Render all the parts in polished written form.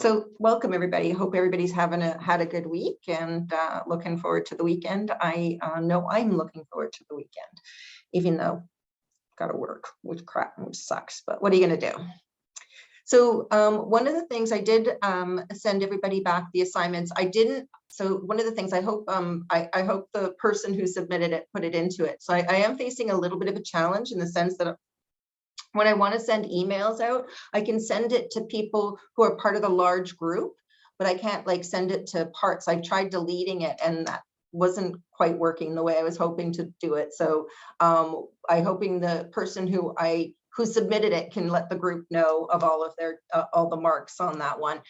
So welcome everybody. Hope everybody's had a good week and looking forward to the weekend. I know I'm looking forward to the weekend, even though I've got to work, which sucks, but what are you going to do? So one of the things I did send everybody back the assignments. I didn't. So one of the things I hope I hope the person who submitted it put it into it. So I am facing a little bit of a challenge in the sense that when I want to send emails out, I can send it to people who are part of the large group, but I can't like send it to parts. I tried deleting it and that wasn't quite working the way I was hoping to do it. So I'm hoping the person who submitted it can let the group know of all of their all the marks on that one.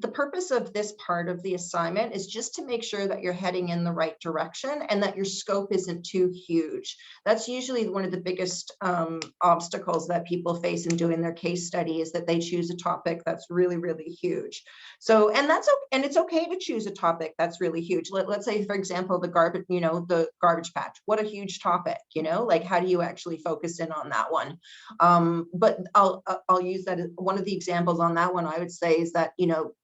The purpose of this part of the assignment is just to make sure that you're heading in the right direction and that your scope isn't too huge. That's usually one of the biggest obstacles that people face in doing their case study, is that they choose a topic that's really, really huge. So, and that's okay, and it's okay to choose a topic that's really huge. Let's say, for example, the garbage patch. What a huge topic, like how do you actually focus in on that one? But I'll use that as one of the examples on that one. I would say is that,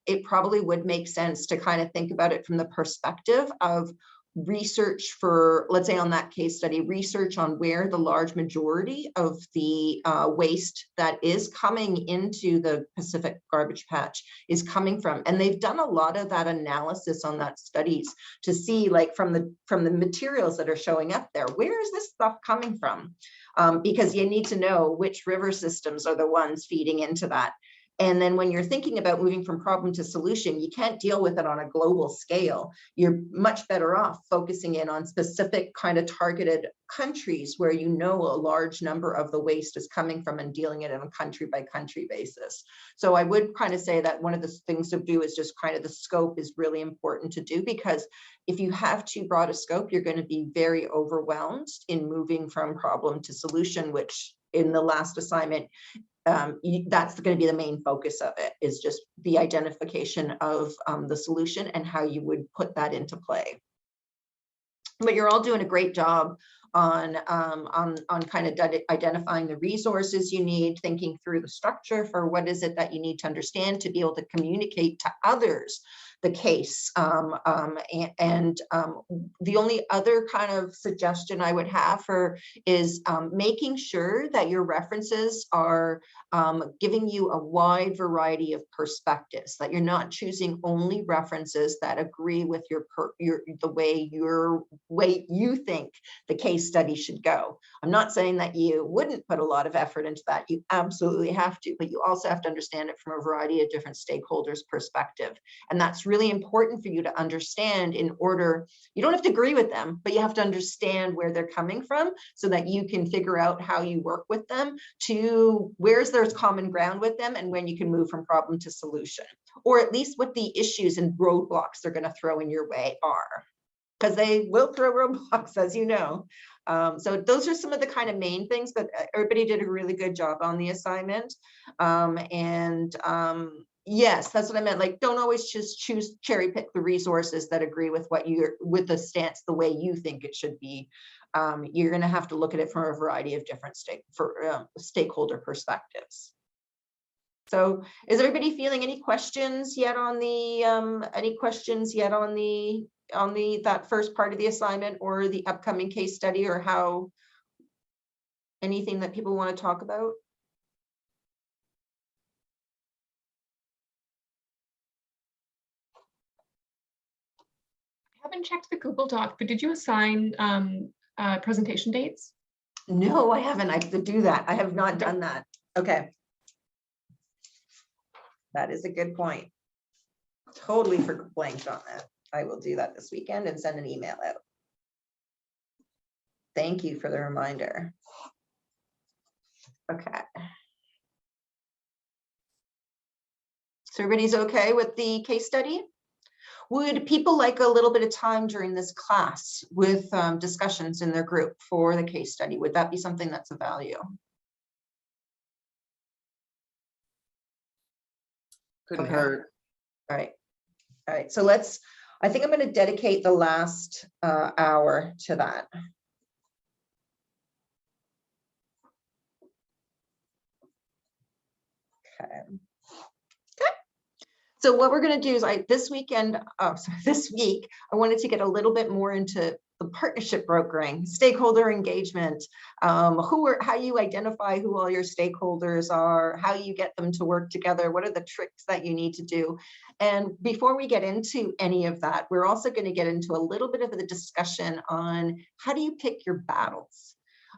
it probably would make sense to kind of think about it from the perspective of research for, let's say on that case study, research on where the large majority of the waste that is coming into the Pacific garbage patch is coming from. And they've done a lot of that analysis on that studies to see, like, from the materials that are showing up there, where is this stuff coming from? Because you need to know which river systems are the ones feeding into that. And then when you're thinking about moving from problem to solution, you can't deal with it on a global scale. You're much better off focusing in on specific kind of targeted countries where a large number of the waste is coming from and dealing it on a country by country basis. So I would kind of say that one of the things to do is just kind of the scope is really important to do, because if you have too broad a scope, you're going to be very overwhelmed in moving from problem to solution, which in the last assignment, that's going to be the main focus of it, is just the identification of the solution and how you would put that into play. But you're all doing a great job on kind of identifying the resources you need, thinking through the structure for what is it that you need to understand to be able to communicate to others the case. The only other kind of suggestion I would have is making sure that your references are giving you a wide variety of perspectives, that you're not choosing only references that agree with the way you think the case study should go. I'm not saying that you wouldn't put a lot of effort into that. You absolutely have to, but you also have to understand it from a variety of different stakeholders' perspective. And that's really important for you to understand. In order, you don't have to agree with them, but you have to understand where they're coming from so that you can figure out how you work with them to where's there's common ground with them and when you can move from problem to solution, or at least what the issues and roadblocks they're going to throw in your way are, because they will throw roadblocks, as you know. So those are some of the kind of main things, but everybody did a really good job on the assignment. Yes, that's what I meant. Like, don't always just cherry pick the resources that agree with with the stance the way you think it should be. You're going to have to look at it from a variety of different stakeholder perspectives. So, is everybody feeling any questions yet on that first part of the assignment or the upcoming case study, or how anything that people want to talk about? I haven't checked the Google Doc, but did you assign presentation dates? No, I haven't. I have to do that. I have not done that. Okay. That is a good point. Totally blanked on that. I will do that this weekend and send an email out. Thank you for the reminder. Okay. So everybody's okay with the case study? Would people like a little bit of time during this class with discussions in their group for the case study? Would that be something that's of value? Couldn't hurt. All right. So I think I'm going to dedicate the last hour to that. Okay. So what we're going to do is this week, I wanted to get a little bit more into the partnership brokering, stakeholder engagement, how you identify who all your stakeholders are, how you get them to work together, what are the tricks that you need to do. And before we get into any of that, we're also going to get into a little bit of the discussion on how do you pick your battles.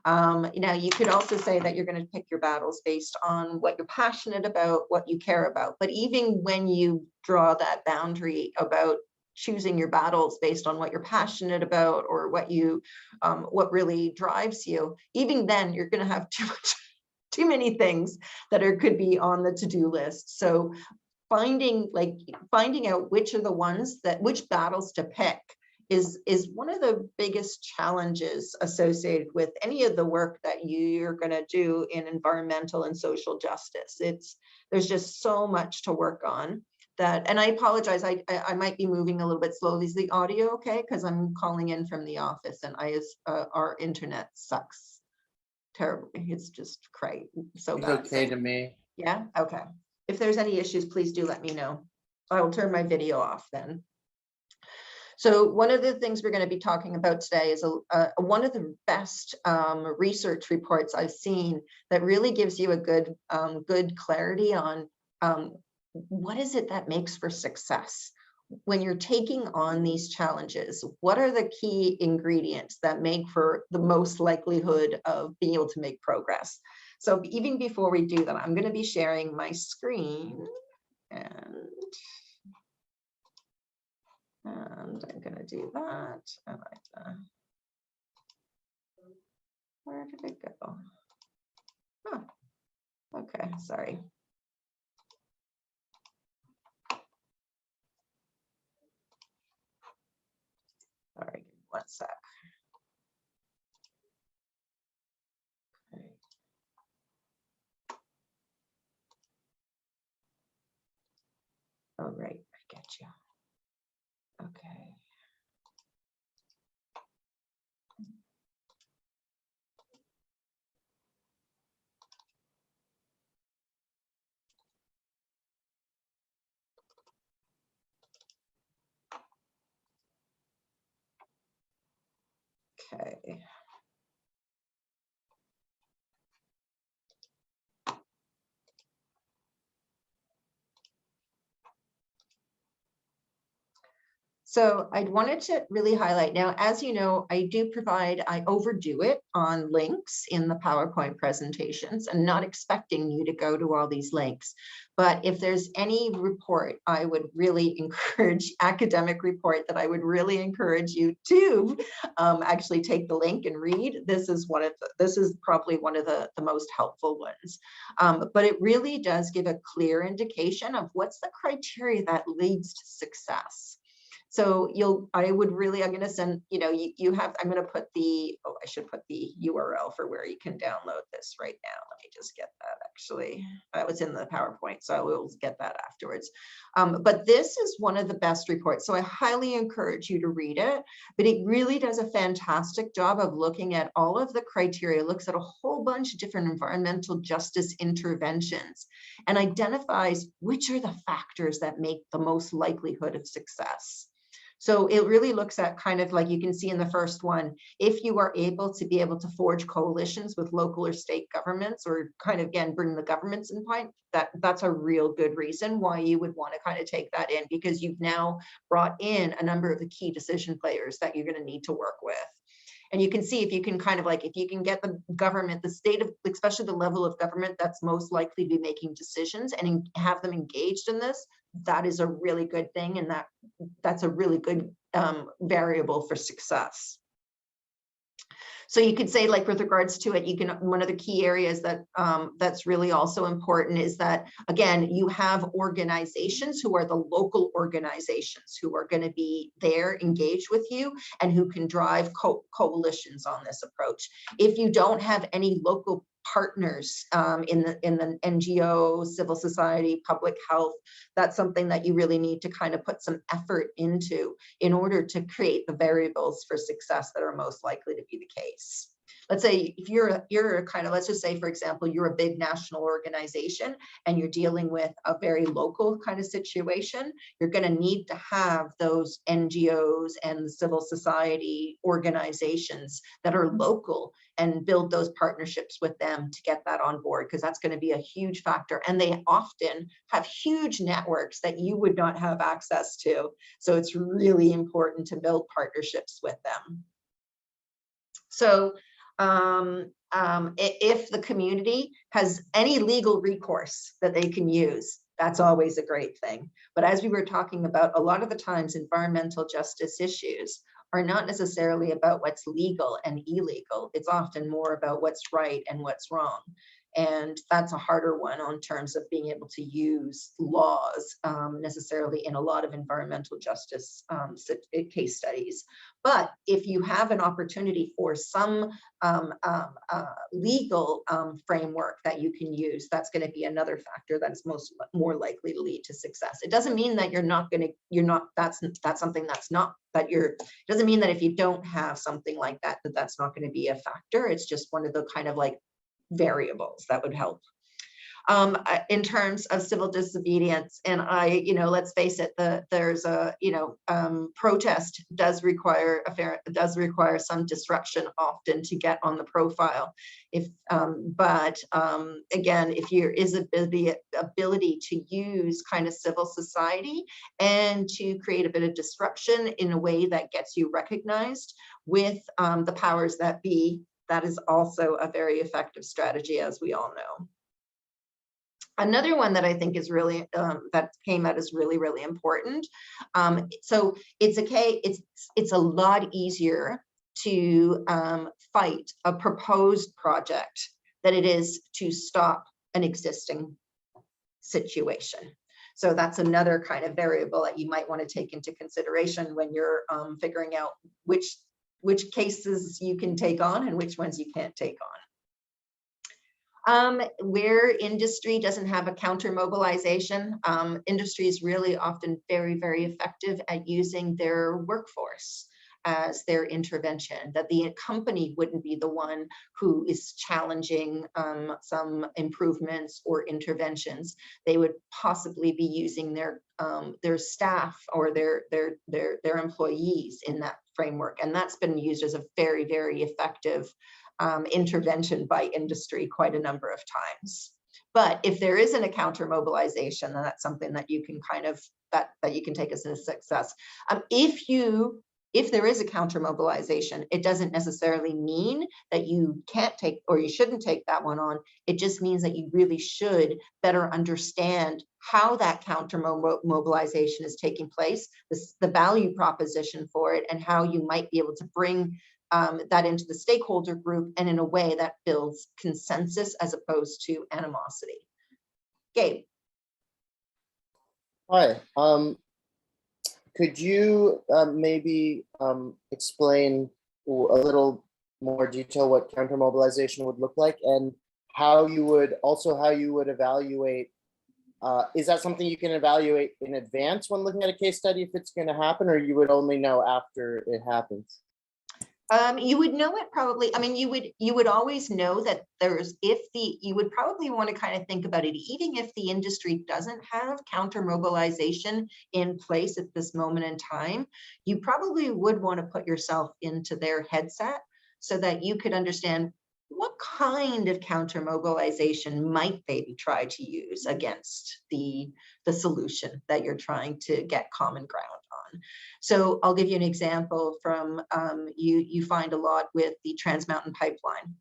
Now, you could also say that you're going to pick your battles based on what you're passionate about, what you care about. But even when you draw that boundary about choosing your battles based on what you're passionate about or what really drives you, even then you're going to have too many things that could be on the to-do list. So finding out which battles to pick is one of the biggest challenges associated with any of the work that you're going to do in environmental and social justice. There's just so much to work on that, and I apologize, I might be moving a little bit slowly. Is the audio okay? Because I'm calling in from the office and our internet sucks terribly. It's just crazy. So It's bad. okay to me. Yeah, okay. If there's any issues, please do let me know. I will turn my video off then. So one of the things we're going to be talking about today is one of the best research reports I've seen that really gives you a good clarity on what is it that makes for success. When you're taking on these challenges, what are the key ingredients that make for the most likelihood of being able to make progress? So even before we do that, I'm going to be sharing my screen and I'm going to do that. Where did it go? Oh, okay, sorry. Sorry, 1 sec. Okay. Oh, right, I get you. Okay. Okay. So I wanted to really highlight now, as you know, I overdo it on links in the PowerPoint presentations and not expecting you to go to all these links. But if there's any report, I would really encourage academic report that I would really encourage you to actually take the link and read. This is probably one of the most helpful ones. But it really does give a clear indication of what's the criteria that leads to success. So I'm going to send, I'm going to put I should put the URL for where you can download this right now. Let me just get that actually. That was in the PowerPoint, so I will get that afterwards. But this is one of the best reports. So I highly encourage you to read it, but it really does a fantastic job of looking at all of the criteria, looks at a whole bunch of different environmental justice interventions and identifies which are the factors that make the most likelihood of success. So it really looks at kind of like you can see in the first one, if you are able to forge coalitions with local or state governments or kind of, again, bring the governments in point, that's a real good reason why you would want to kind of take that in, because you've now brought in a number of the key decision players that you're going to need to work with. And you can see if you can if you can get the government, the state of, especially the level of government that's most likely to be making decisions and have them engaged in this, that is a really good thing. And that's a really good variable for success. So you could say, like, with regards to it, one of the key areas that that's really also important is that, again, you have organizations who are the local organizations who are going to be there engaged with you and who can drive coalitions on this approach. If you don't have any local partners in the NGO, civil society, public health, that's something that you really need to kind of put some effort into in order to create the variables for success that are most likely to be the case. Let's say if you're kind of, let's just say, for example, you're a big national organization and you're dealing with a very local kind of situation, you're going to need to have those NGOs and civil society organizations that are local and build those partnerships with them to get that on board, because that's going to be a huge factor. And they often have huge networks that you would not have access to. So it's really important to build partnerships with them. So if the community has any legal recourse that they can use, that's always a great thing. But as we were talking about, a lot of the times environmental justice issues are not necessarily about what's legal and illegal. It's often more about what's right and what's wrong. And that's a harder one on terms of being able to use laws necessarily in a lot of environmental justice case studies. But if you have an opportunity for some legal framework that you can use, that's going to be another factor that's more likely to lead to success. It doesn't mean that that's something that's not, that doesn't mean that if you don't have something like that, that's not going to be a factor. It's just one of the kind of like variables that would help. In terms of civil disobedience, and let's face it, there's a, protest does require some disruption often to get on the profile. But again, if there is the ability to use kind of civil society and to create a bit of disruption in a way that gets you recognized with the powers that be, that is also a very effective strategy, as we all know. Another one that I think is really that came out is really, really important. So it's a lot easier to fight a proposed project than it is to stop an existing situation. So that's another kind of variable that you might want to take into consideration when you're figuring out which cases you can take on and which ones you can't take on. Where industry doesn't have a counter mobilization, industry is really often very, very effective at using their workforce as their intervention, that the company wouldn't be the one who is challenging some improvements or interventions. They would possibly be using their staff or their employees in that framework. And that's been used as a very, very effective intervention by industry quite a number of times. But if there isn't a counter mobilization, then that's something that you can kind of, that you can take as a success. If there is a counter mobilization, it doesn't necessarily mean that you can't take or you shouldn't take that one on. It just means that you really should better understand how that counter mobilization is taking place, the value proposition for it, and how you might be able to bring that into the stakeholder group and in a way that builds consensus as opposed to animosity. Gabe. Hi. Could you maybe explain a little more detail what counter mobilization would look like, and how you would evaluate? Is that something you can evaluate in advance when looking at a case study if it's going to happen, or you would only know after it happens? You would know it probably. I mean, you would always know that you would probably want to kind of think about it, even if the industry doesn't have counter mobilization in place at this moment in time, you probably would want to put yourself into their headset so that you could understand what kind of counter mobilization might they try to use against the solution that you're trying to get common ground on. So I'll give you an example from you find a lot with the Trans Mountain Pipeline.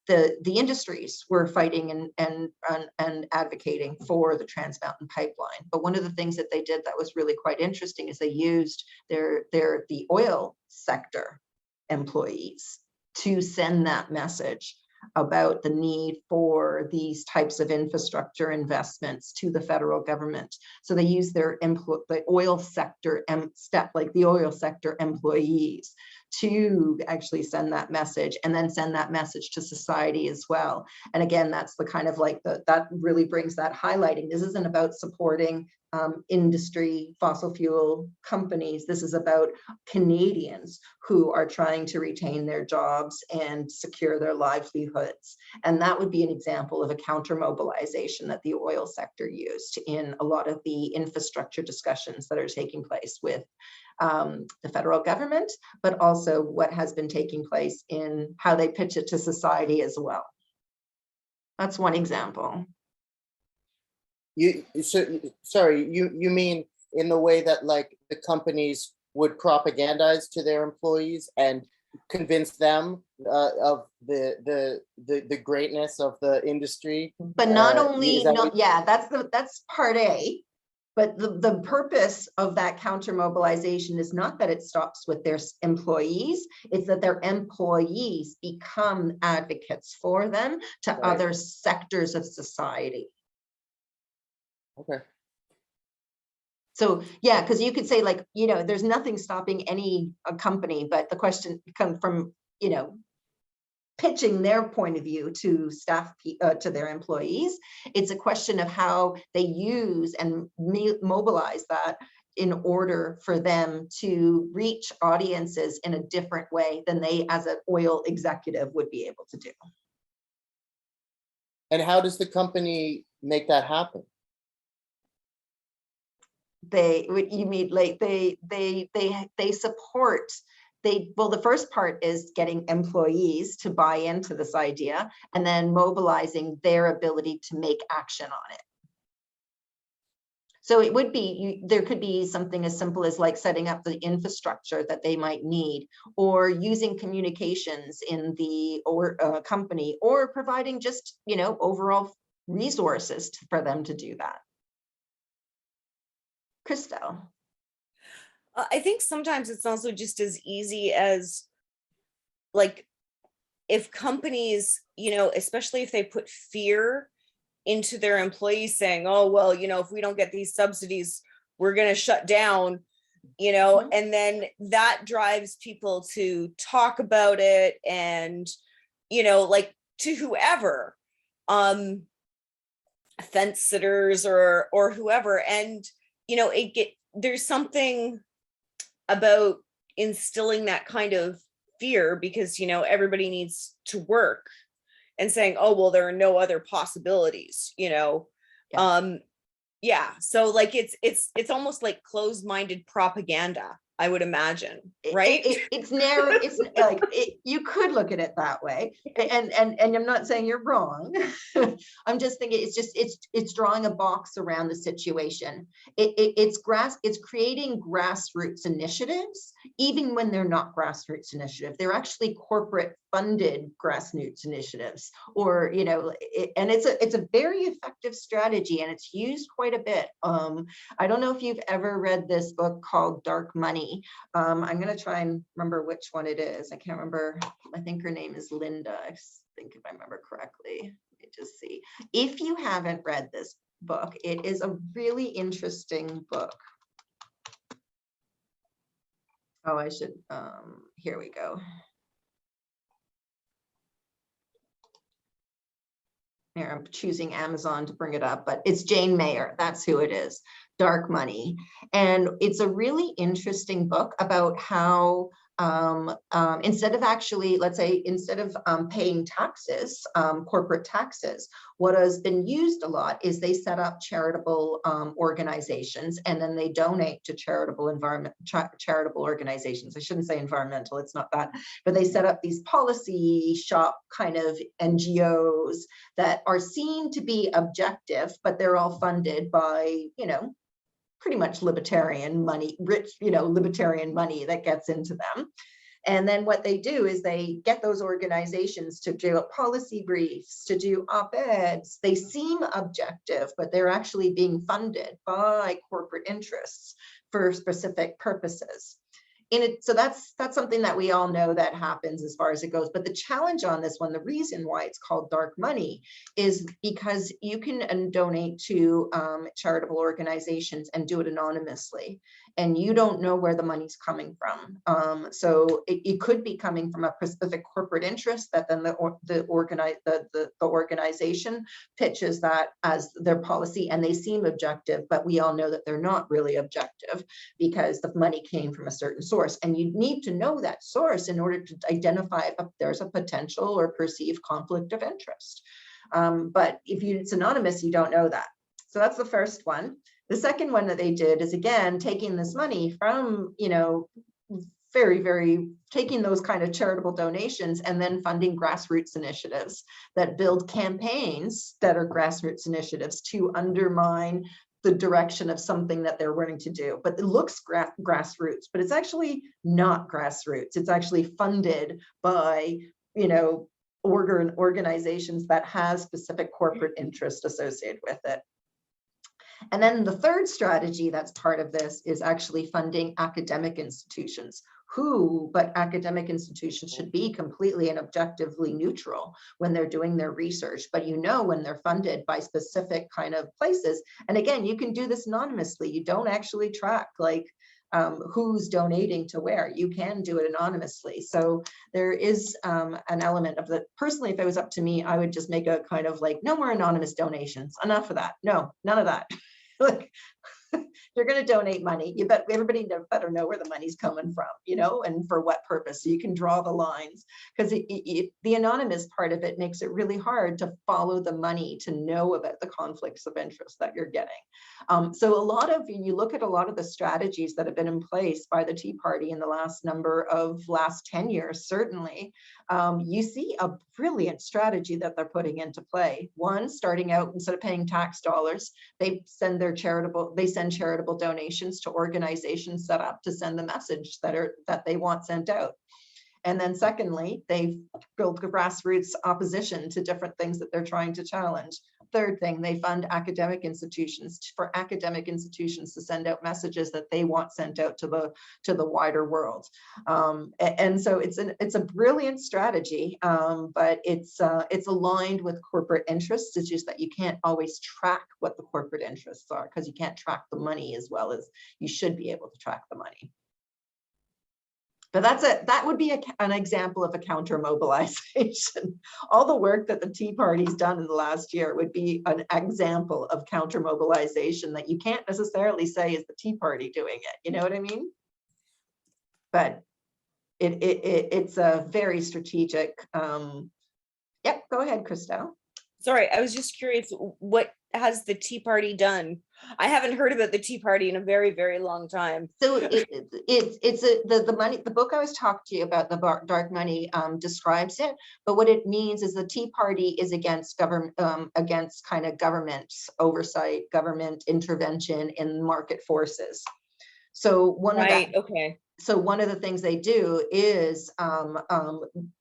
The industries were fighting and advocating for the Trans Mountain Pipeline, but one of the things that they did that was really quite interesting is they used the oil sector employees to send that message about the need for these types of infrastructure investments to the federal government. So they use the oil sector employees to actually send that message, and then send that message to society as well. And again, that's the kind of like that really brings that highlighting. This isn't about supporting industry, fossil fuel companies. This is about Canadians who are trying to retain their jobs and secure their livelihoods. And that would be an example of a counter mobilization that the oil sector used in a lot of the infrastructure discussions that are taking place with the federal government, but also what has been taking place in how they pitch it to society as well. That's one example. You mean in the way that like the companies would propagandize to their employees and convince them of the greatness of the industry? But not only, is that not, yeah, that's part A. But the purpose of that counter mobilization is not that it stops with their employees, it's that their employees become advocates for them to Right. other sectors of society. Okay. So yeah, because you could say like, you know, there's nothing stopping any company, but the question comes from, you know, pitching their point of view to staff, to their employees. It's a question of how they use and mobilize that in order for them to reach audiences in a different way than they as an oil executive would be able to do. And how does the company make that happen? You mean like they support. Well, the first part is getting employees to buy into this idea and then mobilizing their ability to make action on it. So it would be, there could be something as simple as like setting up the infrastructure that they might need, or using communications in the company, or providing just, you know, overall resources for them to do that. Christelle. I think sometimes it's also just as easy as like if companies, you know, especially if they put fear into their employees saying, oh, well, you know, if we don't get these subsidies, we're going to shut down, you know, and then that drives people to talk about it and, you know, like to whoever, fence sitters or whoever. And, you know, there's something about instilling that kind of fear because, you know, everybody needs to work and saying, oh, well, there are no other possibilities, you know? Yeah. So like, it's almost like closed-minded propaganda, I would imagine, right? It's narrow. It's like you could look at it that way, and I'm not saying you're wrong. I'm just thinking it's drawing a box around the situation. It's creating grassroots initiatives, even when they're not grassroots initiatives. They're actually corporate funded grassroots initiatives, or you know, and it's a very effective strategy, and it's used quite a bit. I don't know if you've ever read this book called Dark Money. I'm going to try and remember which one it is. I can't remember. I think her name is Linda. I think if I remember correctly. Let me just see. If you haven't read this book, it is a really interesting book. Oh, I should, here we go. Here, I'm choosing Amazon to bring it up, but it's Jane Mayer. That's who it is. Dark Money. And it's a really interesting book about how instead of actually, let's say, instead of paying taxes, corporate taxes, what has been used a lot is they set up charitable organizations, and then they donate to charitable organizations. I shouldn't say environmental, it's not that, but they set up these policy shop kind of NGOs that are seen to be objective, but they're all funded by, you know, pretty much libertarian money, rich, you know, libertarian money that gets into them. And then what they do is they get those organizations to do policy briefs, to do op-eds. They seem objective, but they're actually being funded by corporate interests for specific purposes. So that's something that we all know that happens as far as it goes. But the challenge on this one, the reason why it's called Dark Money, is because you can donate to charitable organizations and do it anonymously. and you don't know where the money's coming from. So it could be coming from a specific corporate interest that then the organization pitches that as their policy, and they seem objective, but we all know that they're not really objective because the money came from a certain source, and you need to know that source in order to identify if there's a potential or perceived conflict of interest. But if it's anonymous, you don't know that. So that's the first one. The second one that they did is, again, taking this money from, taking those kind of charitable donations and then funding grassroots initiatives that build campaigns that are grassroots initiatives to undermine the direction of something that they're wanting to do. But it looks grassroots, but it's actually not grassroots. It's actually funded by, organizations that has specific corporate interest associated with it. And then the third strategy that's part of this is actually funding academic institutions. But academic institutions should be completely and objectively neutral when they're doing their research, but when they're funded by specific kind of places. And again, you can do this anonymously. You don't actually track who's donating to where. You can do it anonymously. So there is an element of that. Personally, if it was up to me, I would just make a kind of no more anonymous donations. Enough of that. No, none of that. You're going to donate money. Everybody better know where the money's coming from, and for what purpose. So you can draw the lines, because the anonymous part of it makes it really hard to follow the money, to know about the conflicts of interest that you're getting. So you look at a lot of the strategies that have been in place by the Tea Party in the last 10 years, certainly, you see a brilliant strategy that they're putting into play. One, starting out, instead of paying tax dollars, they send charitable donations to organizations set up to send the message that they want sent out. And then secondly, they've built grassroots opposition to different things that they're trying to challenge. Third thing, they fund academic institutions for academic institutions to send out messages that they want sent out to the wider world. And so it's a brilliant strategy, but it's aligned with corporate interests. It's just that you can't always track what the corporate interests are, because you can't track the money as well as you should be able to track the money. But that would be an example of a counter mobilization. All the work that the Tea Party's done in the last year would be an example of counter mobilization that you can't necessarily say is the Tea Party doing it. You know what I mean? But it's a very strategic. Yep, go ahead, Christelle. Sorry, I was just curious, what has the Tea Party done? I haven't heard about the Tea Party in a very, very long time. So the money, the book I was talking to you about, the dark money, describes it. But what it means is the Tea Party is against government, against kind of government oversight, government intervention in market forces. So one of the things they do is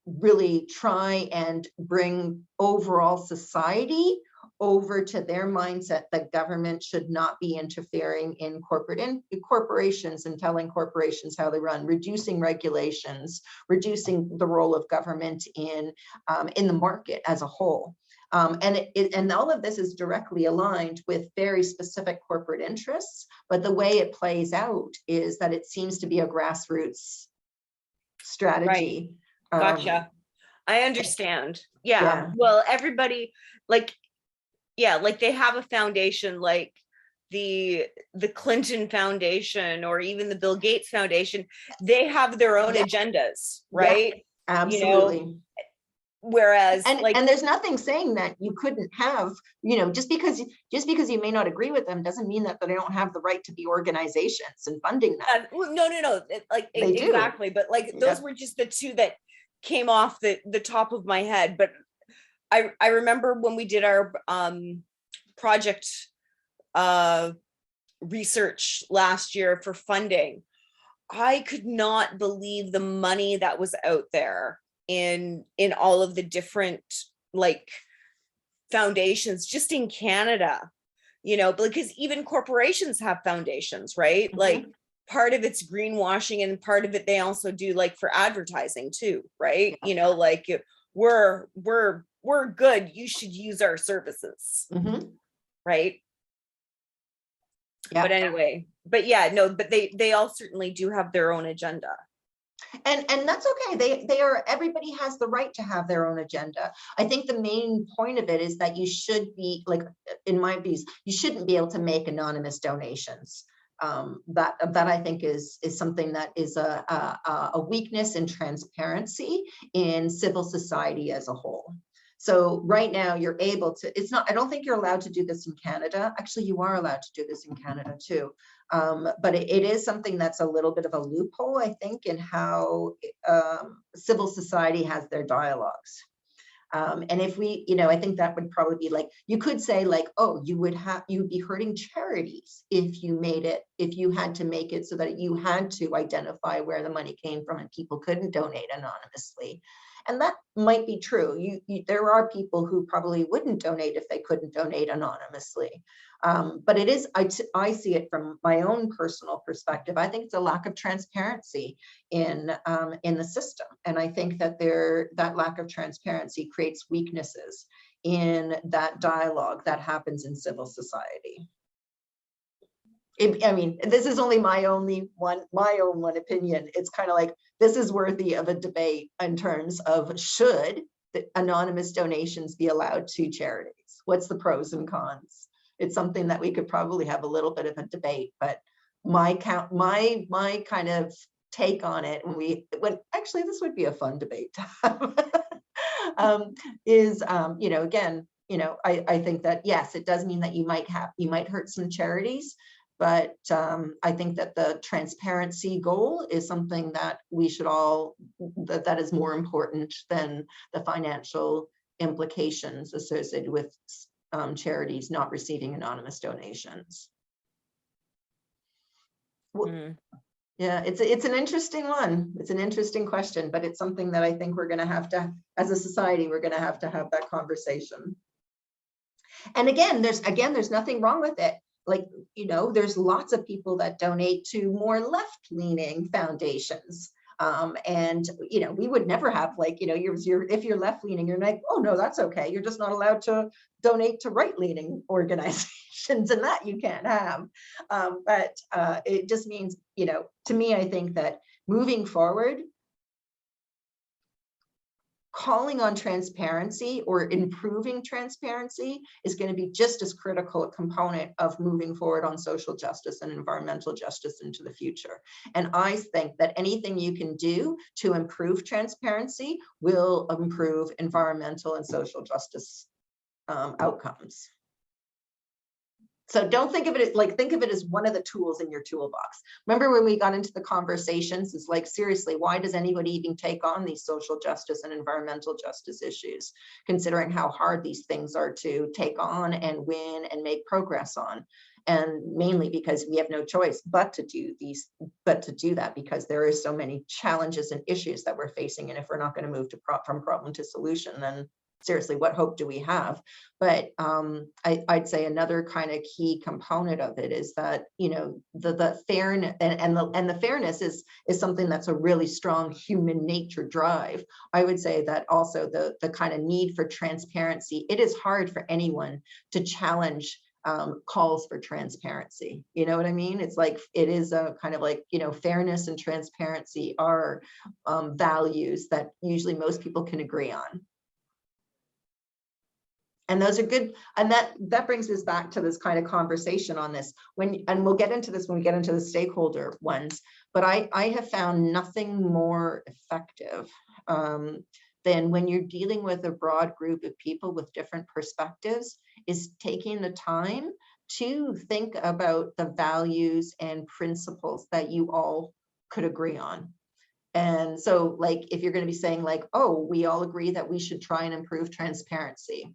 really try and bring overall society over to their mindset that government should not be interfering in corporations and telling corporations how they run, reducing regulations, reducing the role of government in the market as a whole. And all of this is directly aligned with very specific corporate interests, but the way it plays out is that it seems to be a grassroots strategy. Right. Gotcha. I understand. Yeah. Well, everybody, they have a foundation like the Clinton Foundation or even the Bill Gates Foundation. They have their own agendas, right? Yeah, absolutely. Whereas and there's nothing saying that you couldn't have, just because you may not agree with them doesn't mean that they don't have the right to be organizations and funding that. No. Exactly. But those were just the two that came off the top of my head. But I remember when we did our project research last year for funding, I could not believe the money that was out there in all of the different foundations just in Canada, because even corporations have foundations, right? Mm-hmm. Part of it's greenwashing and part of it they also do for advertising too, right? We're good, you should use our services. Mm-hmm. Right? But anyway, but yeah, no, but they all certainly do have their own agenda. And that's okay. They are, everybody has the right to have their own agenda. I think the main point of it is that you should be, like, in my views, you shouldn't be able to make anonymous donations. That I think is something that is a weakness in transparency in civil society as a whole. So right now you're able to, it's not, I don't think you're allowed to do this in Canada. Actually, you are allowed to do this in Canada too. But it is something that's a little bit of a loophole, I think, in how civil society has their dialogues. And if we, I think that would probably be like, you could say like, oh, you'd be hurting charities if you had to make it so that you had to identify where the money came from and people couldn't donate anonymously. And that might be true. There are people who probably wouldn't donate if they couldn't donate anonymously. But it is, I see it from my own personal perspective. I think it's a lack of transparency in the system. And I think that that lack of transparency creates weaknesses in that dialogue that happens in civil society. I mean, this is only my own one opinion. It's kind of like, this is worthy of a debate in terms of should the anonymous donations be allowed to charities? What's the pros and cons? It's something that we could probably have a little bit of a debate, but my kind of take on it, when actually this would be a fun debate to have, is again, I think that yes, it does mean that you might hurt some charities. But I think that the transparency goal is something that we should all, that is more important than the financial implications associated with charities not receiving anonymous donations. Yeah, it's an interesting one. It's an interesting question, but it's something that I think we're going to have to, as a society, we're going to have that conversation. And again, there's nothing wrong with it. Like, there's lots of people that donate to more left-leaning foundations. And, we would never have like, if you're left-leaning, you're like, oh no, that's okay. You're just not allowed to donate to right-leaning organizations, and that you can't have. But it just means, to me, I think that moving forward, calling on transparency or improving transparency is going to be just as critical a component of moving forward on social justice and environmental justice into the future. And I think that anything you can do to improve transparency will improve environmental and social justice outcomes. So don't think of it as think of it as one of the tools in your toolbox. Remember when we got into the conversations, it's like, seriously, why does anybody even take on these social justice and environmental justice issues, considering how hard these things are to take on and win and make progress on? And mainly because we have no choice but to do that, because there are so many challenges and issues that we're facing. And if we're not going to move from problem to solution, then seriously, what hope do we have? But I'd say another kind of key component of it is that, the fairness and the fairness is something that's a really strong human nature drive. I would say that also the kind of need for transparency, it is hard for anyone to challenge calls for transparency. You know what I mean? It's like, it is a kind of like, fairness and transparency are values that usually most people can agree on. And those are good. And that brings us back to this kind of conversation on this, and we'll get into this when we get into the stakeholder ones, but I have found nothing more effective than when you're dealing with a broad group of people with different perspectives, is taking the time to think about the values and principles that you all could agree on. And so like, if you're going to be saying like, oh, we all agree that we should try and improve transparency,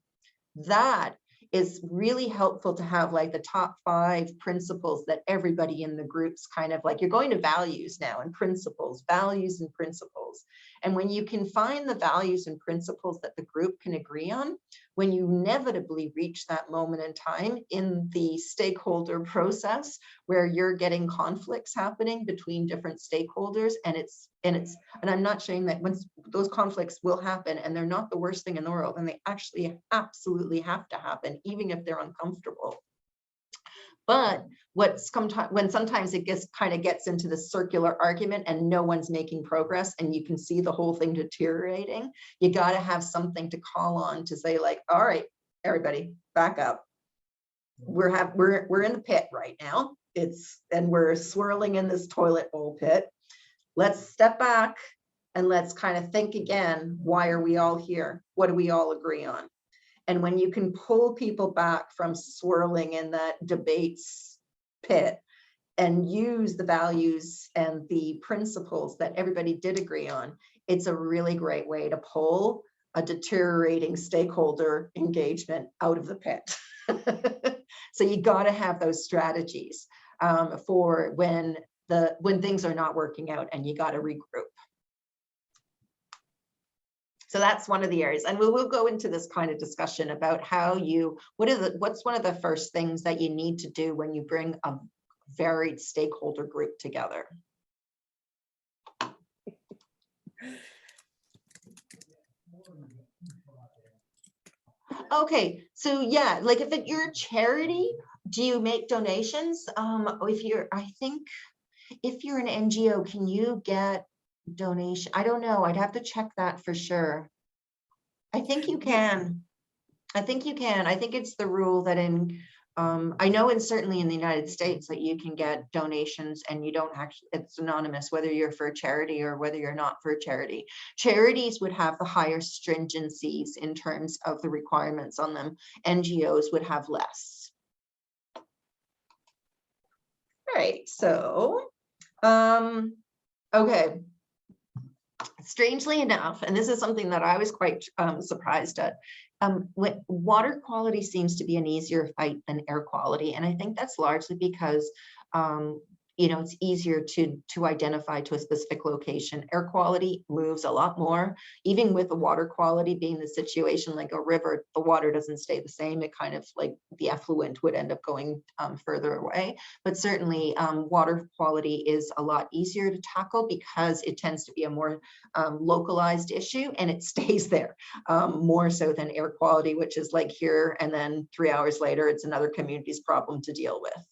that is really helpful to have like the top 5 principles that everybody in the groups kind of like, you're going to values now and principles, values and principles. And when you can find the values and principles that the group can agree on, when you inevitably reach that moment in time in the stakeholder process where you're getting conflicts happening between different stakeholders, and I'm not saying that once those conflicts will happen and they're not the worst thing in the world, and they actually absolutely have to happen, even if they're uncomfortable. But when sometimes it gets into the circular argument and no one's making progress and you can see the whole thing deteriorating, you got to have something to call on to say like, all right, everybody back up. We're in the pit right now. And we're swirling in this toilet bowl pit. Let's step back and let's kind of think again, why are we all here? What do we all agree on? And when you can pull people back from swirling in that debates pit and use the values and the principles that everybody did agree on, it's a really great way to pull a deteriorating stakeholder engagement out of the pit. So you got to have those strategies for when things are not working out and you got to regroup. So that's one of the areas, and we'll go into this kind of discussion about how what's one of the first things that you need to do when you bring a varied stakeholder group together. Okay, so yeah, like if you're a charity, do you make donations? If you're an NGO, can you get donation? I don't know. I'd have to check that for sure. I think you can. I think it's the rule that I know certainly in the United States that you can get donations and you don't actually, it's anonymous whether you're for a charity or whether you're not for a charity. Charities would have the higher stringencies in terms of the requirements on them. NGOs would have less. All right, so, okay. Strangely enough, and this is something that I was quite surprised at, water quality seems to be an easier fight than air quality. And I think that's largely because, it's easier to identify to a specific location. Air quality moves a lot more, even with the water quality being the situation like a river, the water doesn't stay the same. It kind of like the effluent would end up going further away. But certainly water quality is a lot easier to tackle because it tends to be a more localized issue and it stays there more so than air quality, which is like here and then 3 hours later, it's another community's problem to deal with.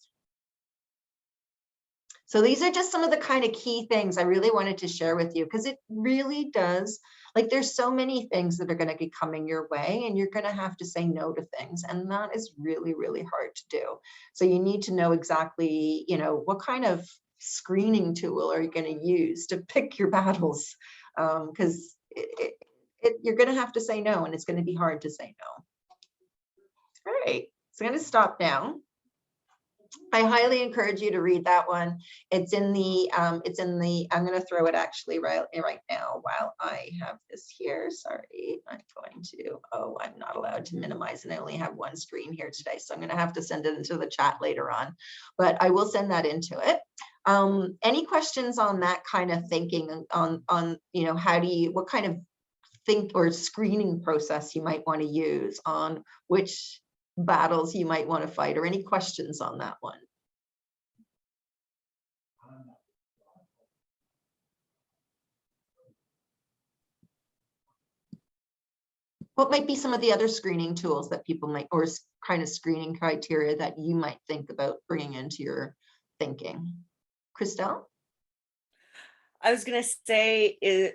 So these are just some of the kind of key things I really wanted to share with you because it really does, like there's so many things that are going to be coming your way and you're going to have to say no to things. And that is really, really hard to do. So you need to know exactly, what kind of screening tool are you going to use to pick your battles? Because you're going to have to say no and it's going to be hard to say no. All right, so I'm going to stop now. I highly encourage you to read that one. It's in the, I'm going to throw it actually right now while I have this here. Sorry, I'm not allowed to minimize and I only have one screen here today. So I'm going to have to send it into the chat later on, but I will send that into it. Any questions on that kind of thinking on what kind of think or screening process you might want to use on which battles you might want to fight, or any questions on that one? What might be some of the other screening tools that people might, or kind of screening criteria that you might think about bringing into your thinking? Christelle? I was going to say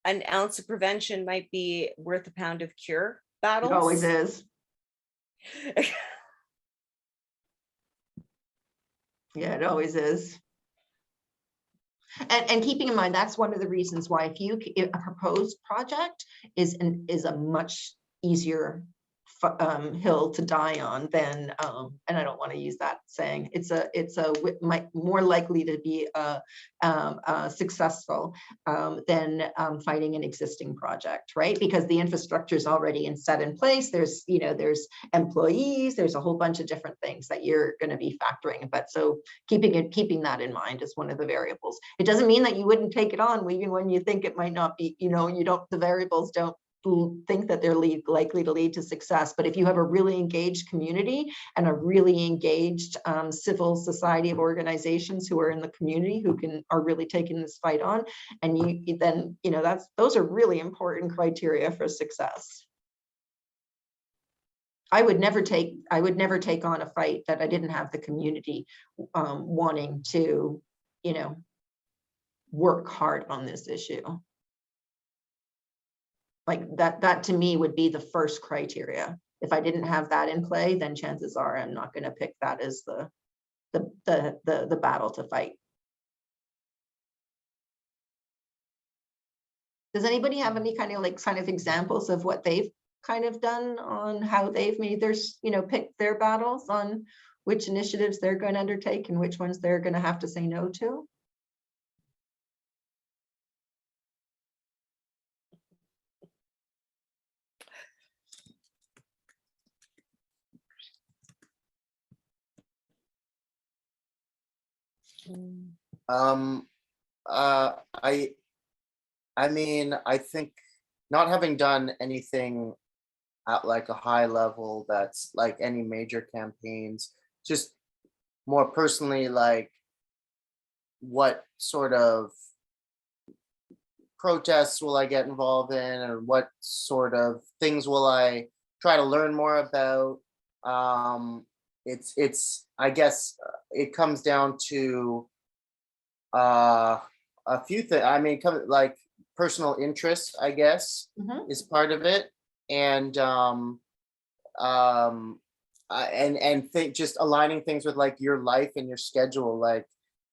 an ounce of prevention might be worth a pound of cure battles. It always is. Yeah, it always is. And keeping in mind, that's one of the reasons why if a proposed project is a much easier hill to die on than, and I don't want to use that saying, more likely to be successful than fighting an existing project, right? Because the infrastructure is already set in place. There's employees, there's a whole bunch of different things that you're going to be factoring. But so keeping that in mind is one of the variables. It doesn't mean that you wouldn't take it on, even when you think it might not be, the variables don't think that they're likely to lead to success. But if you have a really engaged community and a really engaged civil society of organizations who are in the community who are really taking this fight on, and those are really important criteria for success. I would never take on a fight that I didn't have the community wanting to, you know, work hard on this issue. Like that to me would be the first criteria. If I didn't have that in play, then chances are I'm not going to pick that as the battle to fight. Does anybody have any kind of examples of what they've kind of done on how they've made their, you know, picked their battles on which initiatives they're going to undertake and which ones they're going to have to say no to? I mean, I think not having done anything at like a high level that's like any major campaigns, just more personally, like what sort of protests will I get involved in, or what sort of things will I try to learn more about? It's I guess it comes down to a few things. I mean, like personal interest, I guess, is part of it, and just aligning things with like your life and your schedule. Like,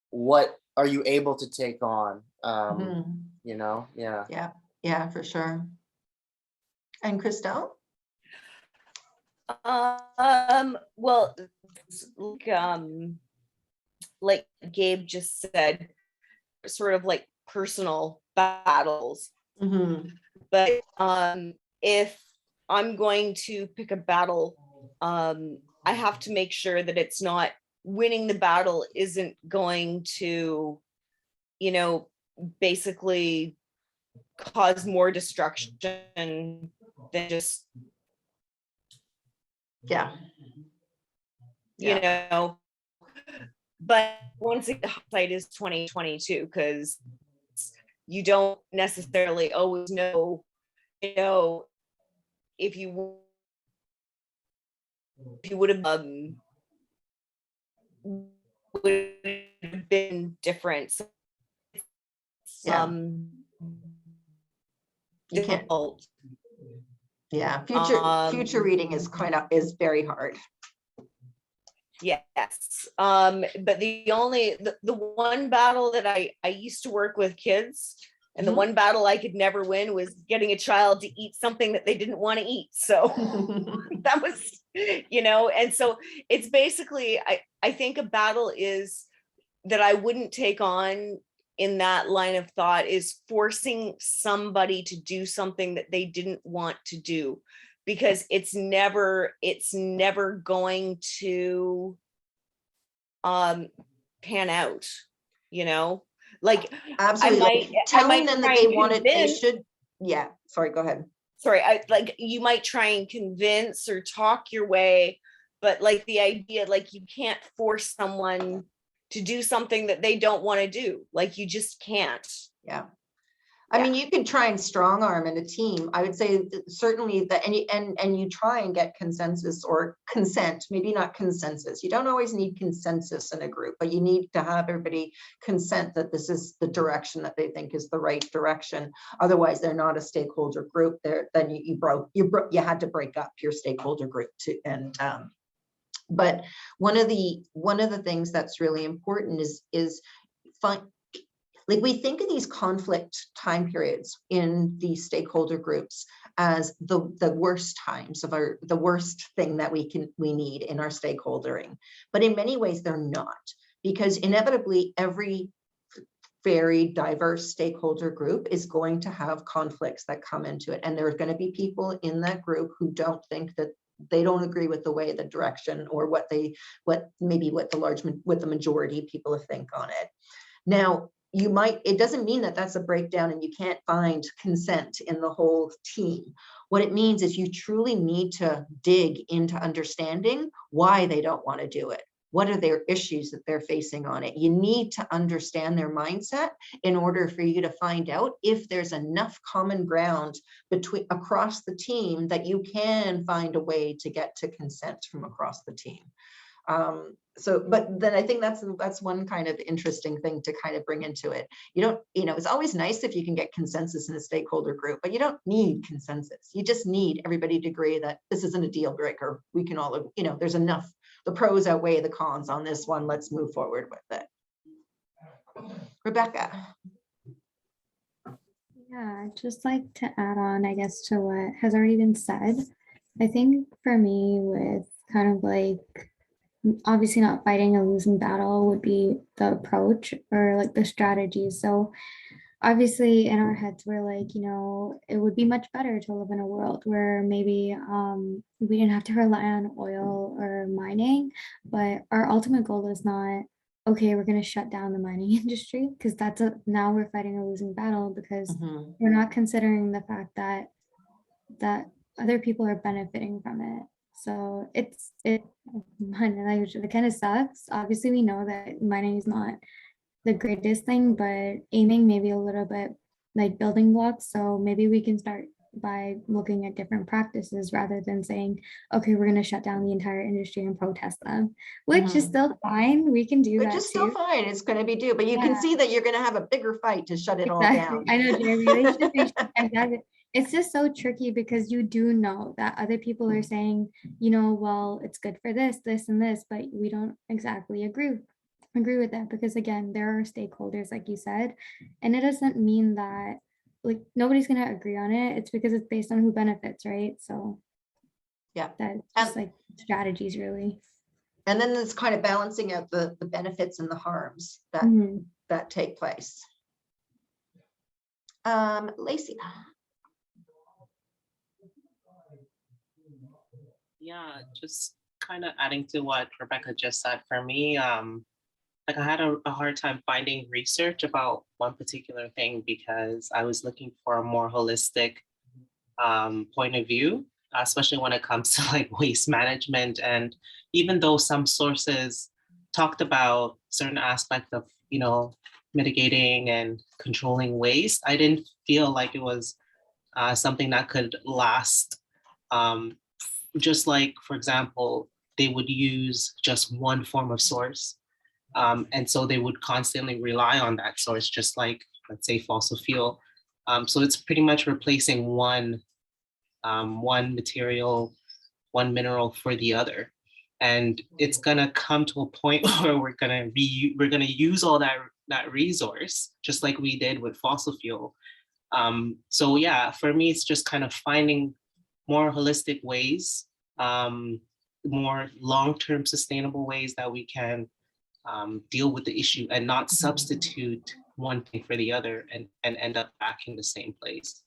what are you able to take on? You know, Yeah, for sure. And Christelle? Well, like Gabe just said, sort of like personal battles. But if I'm going to pick a battle, I have to make sure that it's not winning the battle isn't going to, you know, basically cause more destruction than just, you know. But once again, hindsight is 2022, because you don't necessarily always know, you know, if you would have been different. So it's, difficult. Future reading is very hard. Yes. But the one battle that I used to work with kids, and the one battle I could never win was getting a child to eat something that they didn't want to eat. So that was, you know, and so it's basically, I think a battle is that I wouldn't take on in that line of thought is forcing somebody to do something that they didn't want to do, because it's never going to pan out, you know. Like, absolutely, telling them that they wanted, they should. Yeah, sorry, go ahead. Sorry, you might try and convince or talk your way, but like the idea, like you can't force someone to do something that they don't want to do. Like, you just can't. Yeah. I mean, you could try and strong arm in a team. I would say certainly that, and you try and get consensus or consent, maybe not consensus. You don't always need consensus in a group, but you need to have everybody consent that this is the direction that they think is the right direction. Otherwise, they're not a stakeholder group. Then you had to break up your stakeholder group too. And but one of the things that's really important is fun. Like, we think of these conflict time periods in these stakeholder groups as the worst times of the worst thing that we need in our stakeholdering. But in many ways, they're not, because inevitably every very diverse stakeholder group is going to have conflicts that come into it. And there are going to be people in that group who don't think that they don't agree with the way, the direction, or what the majority of people think on it. Now, it doesn't mean that that's a breakdown and you can't find consent in the whole team. What it means is you truly need to dig into understanding why they don't want to do it. what are their issues that they're facing on it. You need to understand their mindset in order for you to find out if there's enough common ground across the team that you can find a way to get to consent from across the team. But then I think that's one kind of interesting thing to kind of bring into it. It's always nice if you can get consensus in a stakeholder group, but you don't need consensus. You just need everybody to agree that this isn't a deal breaker. We can all, there's enough, the pros outweigh the cons on this one. Let's move forward with it. Rebecca. Yeah, I'd just like to add on, I guess, to what has already been said. I think for me, with kind of like, obviously not fighting a losing battle would be the approach or like the strategy. So obviously in our heads, we're like, it would be much better to live in a world where maybe we didn't have to rely on oil or mining, but our ultimate goal is not, okay, we're going to shut down the mining industry, because now we're fighting a losing battle, because we're not considering the fact that other people are benefiting from it. So it kind of sucks. Obviously, we know that mining is not the greatest thing, but aiming maybe a little bit like building blocks. So maybe we can start by looking at different practices rather than saying, okay, we're going to shut down the entire industry and protest them, which is still fine. We can do that. Which is still fine. It's going to be due, but you can see that you're going to have a bigger fight to shut it all down. I know, Jeremy. Exactly. It's just so tricky, because you do know that other people are saying, well, it's good for this, this, and this, but we don't exactly agree with that, because again, there are stakeholders, like you said, and it doesn't mean that like nobody's going to agree on it. It's because it's based on who benefits, right? So yeah, that's just like strategies, really. And then it's kind of balancing out the benefits and the harms that take place. Lacey. Yeah, just kind of adding to what Rebecca just said. For me, like I had a hard time finding research about one particular thing, because I was looking for a more holistic point of view, especially when it comes to like waste management. And even though some sources talked about certain aspects of, mitigating and controlling waste, I didn't feel like it was something that could last. Just like, for example, they would use just one form of source. And so they would constantly rely on that source, just like, let's say, fossil fuel. So it's pretty much replacing one material, one mineral for the other. And it's gonna come to a point where we're gonna use all that resource, just like we did with fossil fuel. So yeah, for me, it's just kind of finding more holistic ways, more long-term sustainable ways that we can deal with the issue and not substitute one thing for the other and end up back in the same place.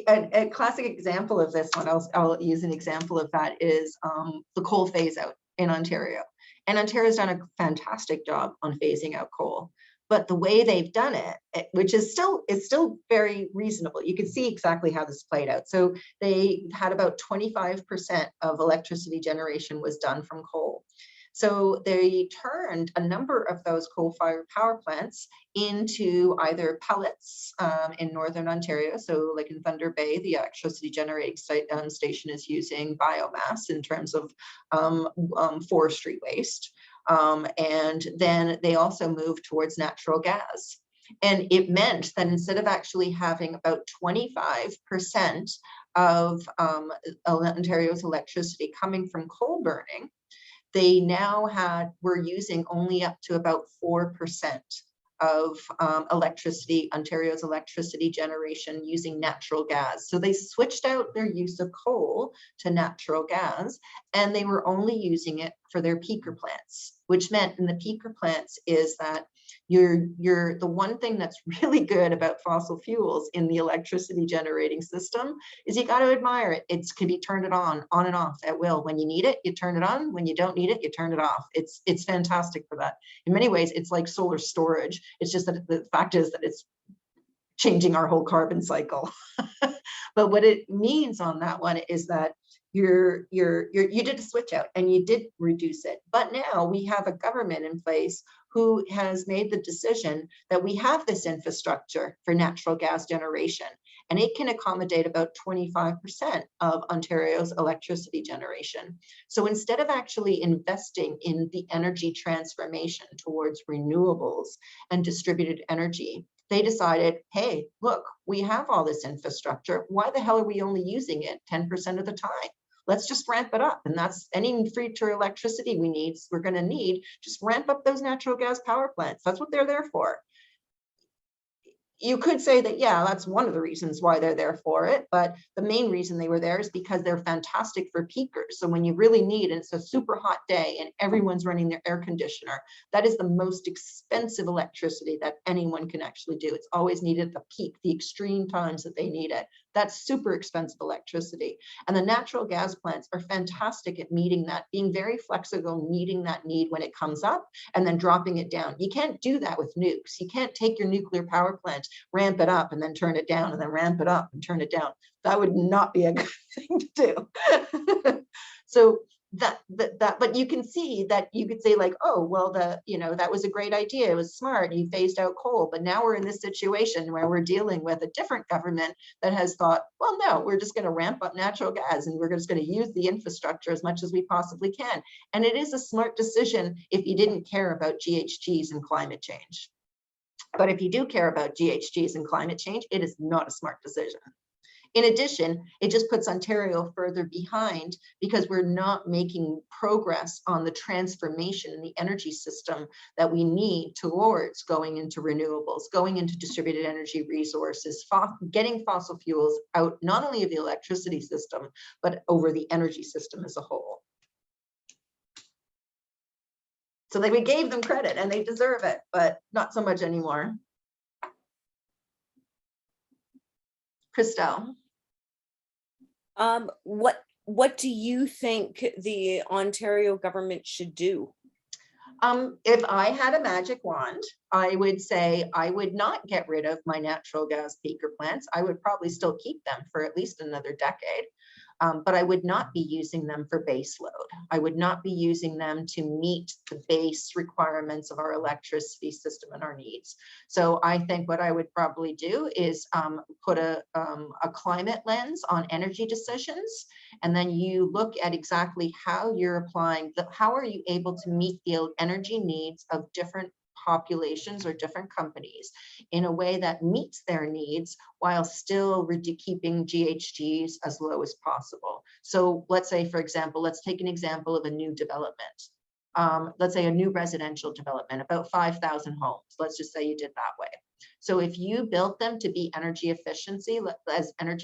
A classic example of this one, I'll use an example of that, is the coal phase out in Ontario. And Ontario's done a fantastic job on phasing out coal. But the way they've done it, which is still very reasonable, you can see exactly how this played out. So they had about 25% of electricity generation was done from coal. So they turned a number of those coal-fired power plants into either pellets in Northern Ontario. So like in Thunder Bay, the electricity generating station is using biomass in terms of forestry waste. And then they also moved towards natural gas. And it meant that instead of actually having about 25% of Ontario's electricity coming from coal burning, they now were using only up to about 4% of Ontario's electricity generation using natural gas. So they switched out their use of coal to natural gas, and they were only using it for their peaker plants, which meant in the peaker plants is that the one thing that's really good about fossil fuels in the electricity generating system is you got to admire it. It can be turned on and off at will. When you need it, you turn it on. When you don't need it, you turn it off. It's fantastic for that. In many ways, it's like solar storage. It's just that the fact is that it's changing our whole carbon cycle. But what it means on that one is that you did a switch out and you did reduce it. But now we have a government in place who has made the decision that we have this infrastructure for natural gas generation, and it can accommodate about 25% of Ontario's electricity generation. So instead of actually investing in the energy transformation towards renewables and distributed energy, they decided, hey, look, we have all this infrastructure. Why the hell are we only using it 10% of the time? Let's just ramp it up. And that's any future electricity we're going to need, just ramp up those natural gas power plants. That's what they're there for. You could say that, yeah, that's one of the reasons why they're there for it. But the main reason they were there is because they're fantastic for peakers. So when you really need, and it's a super hot day and everyone's running their air conditioner, that is the most expensive electricity that anyone can actually do. It's always needed at the peak, the extreme times that they need it. That's super expensive electricity. And the natural gas plants are fantastic at meeting that, being very flexible, meeting that need when it comes up and then dropping it down. You can't do that with nukes. You can't take your nuclear power plant, ramp it up and then turn it down and then ramp it up and turn it down. That would not be a good thing to do. So but you can see that you could say like, oh, well, that was a great idea. It was smart. You phased out coal. But now we're in this situation where we're dealing with a different government that has thought, well, no, we're just going to ramp up natural gas and we're just going to use the infrastructure as much as we possibly can. And it is a smart decision if you didn't care about GHGs and climate change. But if you do care about GHGs and climate change, it is not a smart decision. In addition, it just puts Ontario further behind because we're not making progress on the transformation in the energy system that we need towards going into renewables, going into distributed energy resources, getting fossil fuels out not only of the electricity system, but over the energy system as a whole. So we gave them credit and they deserve it, but not so much anymore. Christelle. What do you think the Ontario government should do? If I had a magic wand, I would say I would not get rid of my natural gas peaker plants. I would probably still keep them for at least another decade. But I would not be using them for base load. I would not be using them to meet the base requirements of our electricity system and our needs. So I think what I would probably do is put a climate lens on energy decisions. And then you look at exactly how you're applying, how are you able to meet the energy needs of different populations or different companies in a way that meets their needs while still keeping GHGs as low as possible. So let's say, for example, let's take an example of a new development. Let's say a new residential development, about 5,000 homes. Let's just say you did that way. So if you built them to be as energy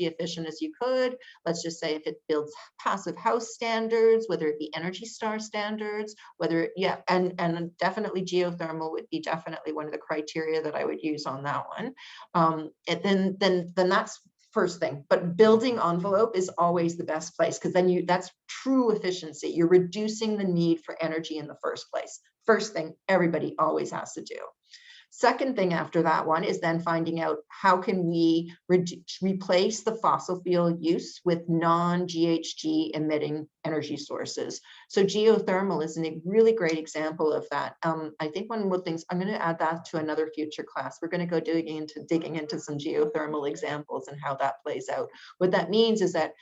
efficient as you could, let's just say if it builds passive house standards, whether it be Energy Star standards, and definitely geothermal would be definitely one of the criteria that I would use on that one. And then that's first thing, but building envelope is always the best place because then that's true efficiency. You're reducing the need for energy in the first place. First thing everybody always has to do. Second thing after that one is then finding out how can we replace the fossil fuel use with non-GHG emitting energy sources. So geothermal is a really great example of that. I think one of the things, I'm going to add that to another future class. We're going to go digging into some geothermal examples and how that plays out. What that means is that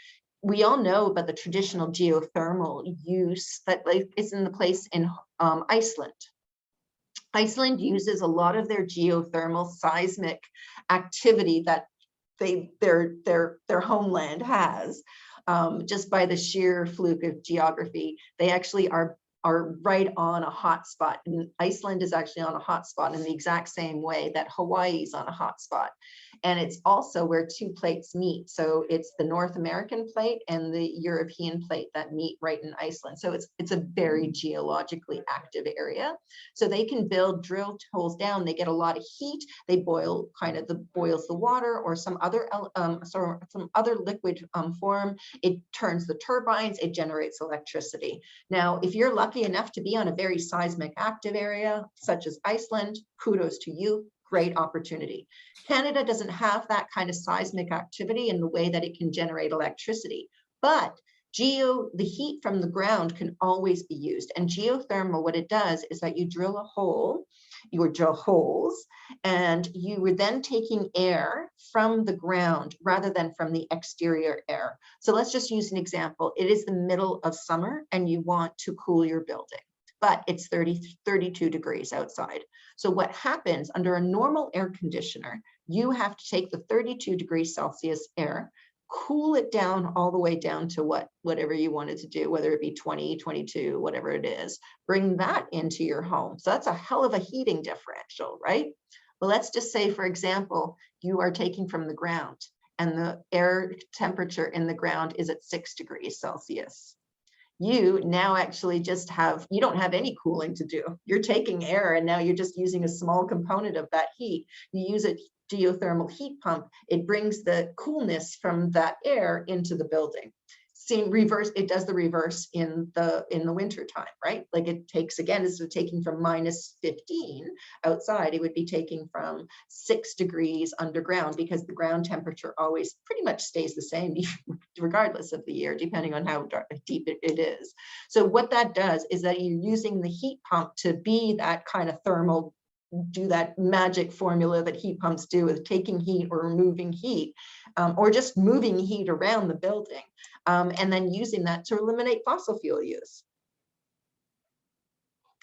we all know about the traditional geothermal use that is in the place in Iceland. Iceland uses a lot of their geothermal seismic activity that their homeland has. Just by the sheer fluke of geography, they actually are right on a hot spot. And Iceland is actually on a hot spot in the exact same way that Hawaii is on a hot spot. And it's also where two plates meet. So it's the North American plate and the European plate that meet right in Iceland. So it's a very geologically active area. So they can drill holes down. They get a lot of heat. They boils the water or some other liquid form. It turns the turbines. It generates electricity. Now, if you're lucky enough to be on a very seismic active area, such as Iceland, kudos to you. Great opportunity. Canada doesn't have that kind of seismic activity in the way that it can generate electricity, but The heat from the ground can always be used. And geothermal, what it does is that you drill a hole, you would drill holes, and you were then taking air from the ground rather than from the exterior air. So let's just use an example. It is the middle of summer and you want to cool your building, but it's 32 degrees outside. So what happens under a normal air conditioner, you have to take the 32 degrees Celsius air, cool it down all the way down to whatever you wanted to do, whether it be 20, 22, whatever it is, bring that into your home. So that's a hell of a heating differential, right? Well, let's just say, for example, you are taking from the ground and the air temperature in the ground is at 6 degrees Celsius. You now actually just you don't have any cooling to do. You're taking air and now you're just using a small component of that heat. You use a geothermal heat pump. It brings the coolness from that air into the building. Same reverse, it does the reverse in the winter time, right? Like it takes, again, instead of taking from -15 outside, it would be taking from 6 degrees underground, because the ground temperature always pretty much stays the same regardless of the year, depending on how deep it is. So what that does is that you're using the heat pump to be that kind of thermal, do that magic formula that heat pumps do with taking heat or removing heat, or just moving heat around the building, and then using that to eliminate fossil fuel use.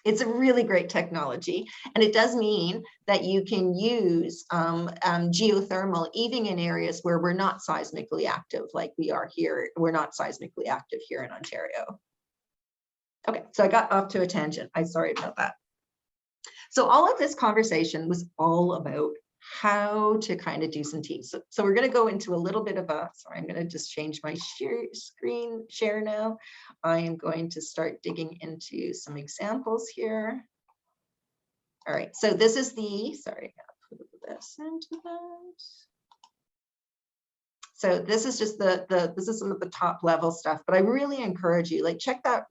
It's a really great technology, and it does mean that you can use geothermal even in areas where we're not seismically active like we are here. We're not seismically active here in Ontario. Okay, so I got off to a tangent. I'm sorry about that. So all of this conversation was all about how to kind of do some teams. So we're going to go into a little bit of sorry, I'm going to just change my screen share now. I am going to start digging into some examples here. All right, so this is sorry, I gotta put this into that. So this is just this is some of the top level stuff, but I really encourage you, like, check that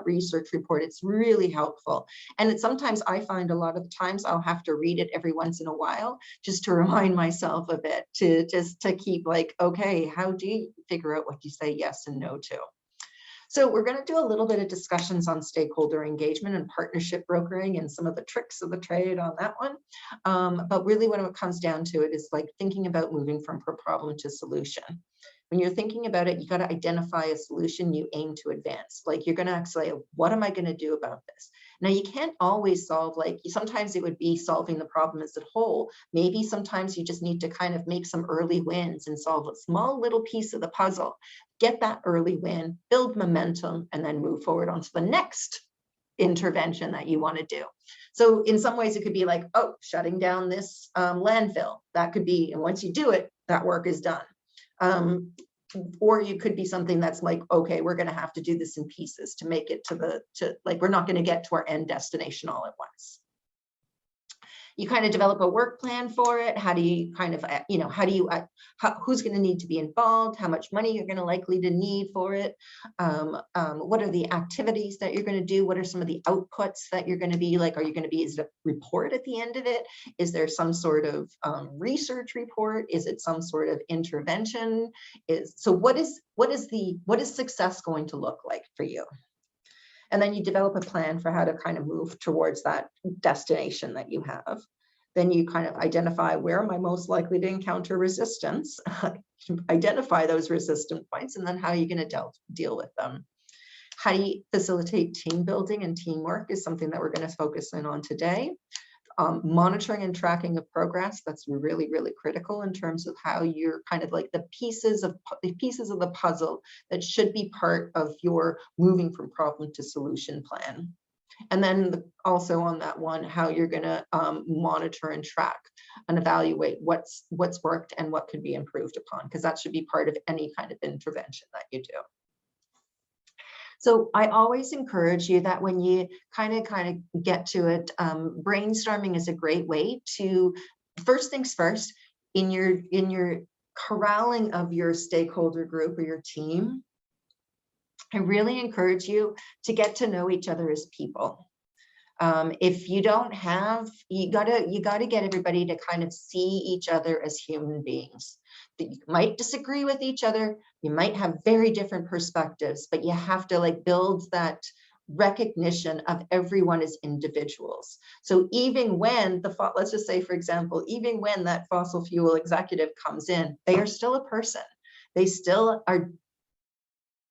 research report. It's really helpful. And sometimes I find a lot of the times I'll have to read it every once in a while just to remind myself of it, to keep like, okay, how do you figure out what you say yes and no to? So we're going to do a little bit of discussions on stakeholder engagement and partnership brokering and some of the tricks of the trade on that one. But really when it comes down to it is like thinking about moving from problem to solution. When you're thinking about it, you got to identify a solution you aim to advance. Like you're going to actually, what am I going to do about this? Now you can't always solve, like sometimes it would be solving the problem as a whole. Maybe sometimes you just need to kind of make some early wins and solve a small little piece of the puzzle. Get that early win, build momentum, and then move forward onto the next intervention that you want to do. So in some ways it could be like, oh, shutting down this landfill. That could be, and once you do it, that work is done. Or you could be something that's like, okay, we're going to have to do this in pieces to make it like, we're not going to get to our end destination all at once. You kind of develop a work plan for it. How do you kind of, who's going to need to be involved? How much money you're going to likely to need for it? What are the activities that you're going to do? What are some of the outputs that you're going to be like? Are you going to be, is it a report at the end of it? Is there some sort of research report? Is it some sort of intervention? So what is success going to look like for you? And then you develop a plan for how to kind of move towards that destination that you have. Then you kind of identify, where am I most likely to encounter resistance? Identify those resistant points, and then how are you going to deal with them? How do you facilitate team building and teamwork is something that we're going to focus in on today. Monitoring and tracking of progress, that's really, really critical in terms of how you're kind of like the pieces of the puzzle that should be part of your moving from problem to solution plan. And then also on that one, how you're going to monitor and track and evaluate what's worked and what could be improved upon, because that should be part of any kind of intervention that you do. So I always encourage you that when you kind of get to it, brainstorming is a great way to, first things first, in your corralling of your stakeholder group or your team, I really encourage you to get to know each other as people. If you don't have, you gotta get everybody to kind of see each other as human beings. That you might disagree with each other, you might have very different perspectives, but you have to like build that recognition of everyone as individuals. So even when let's just say, for example, even when that fossil fuel executive comes in, they are still a person. They still are,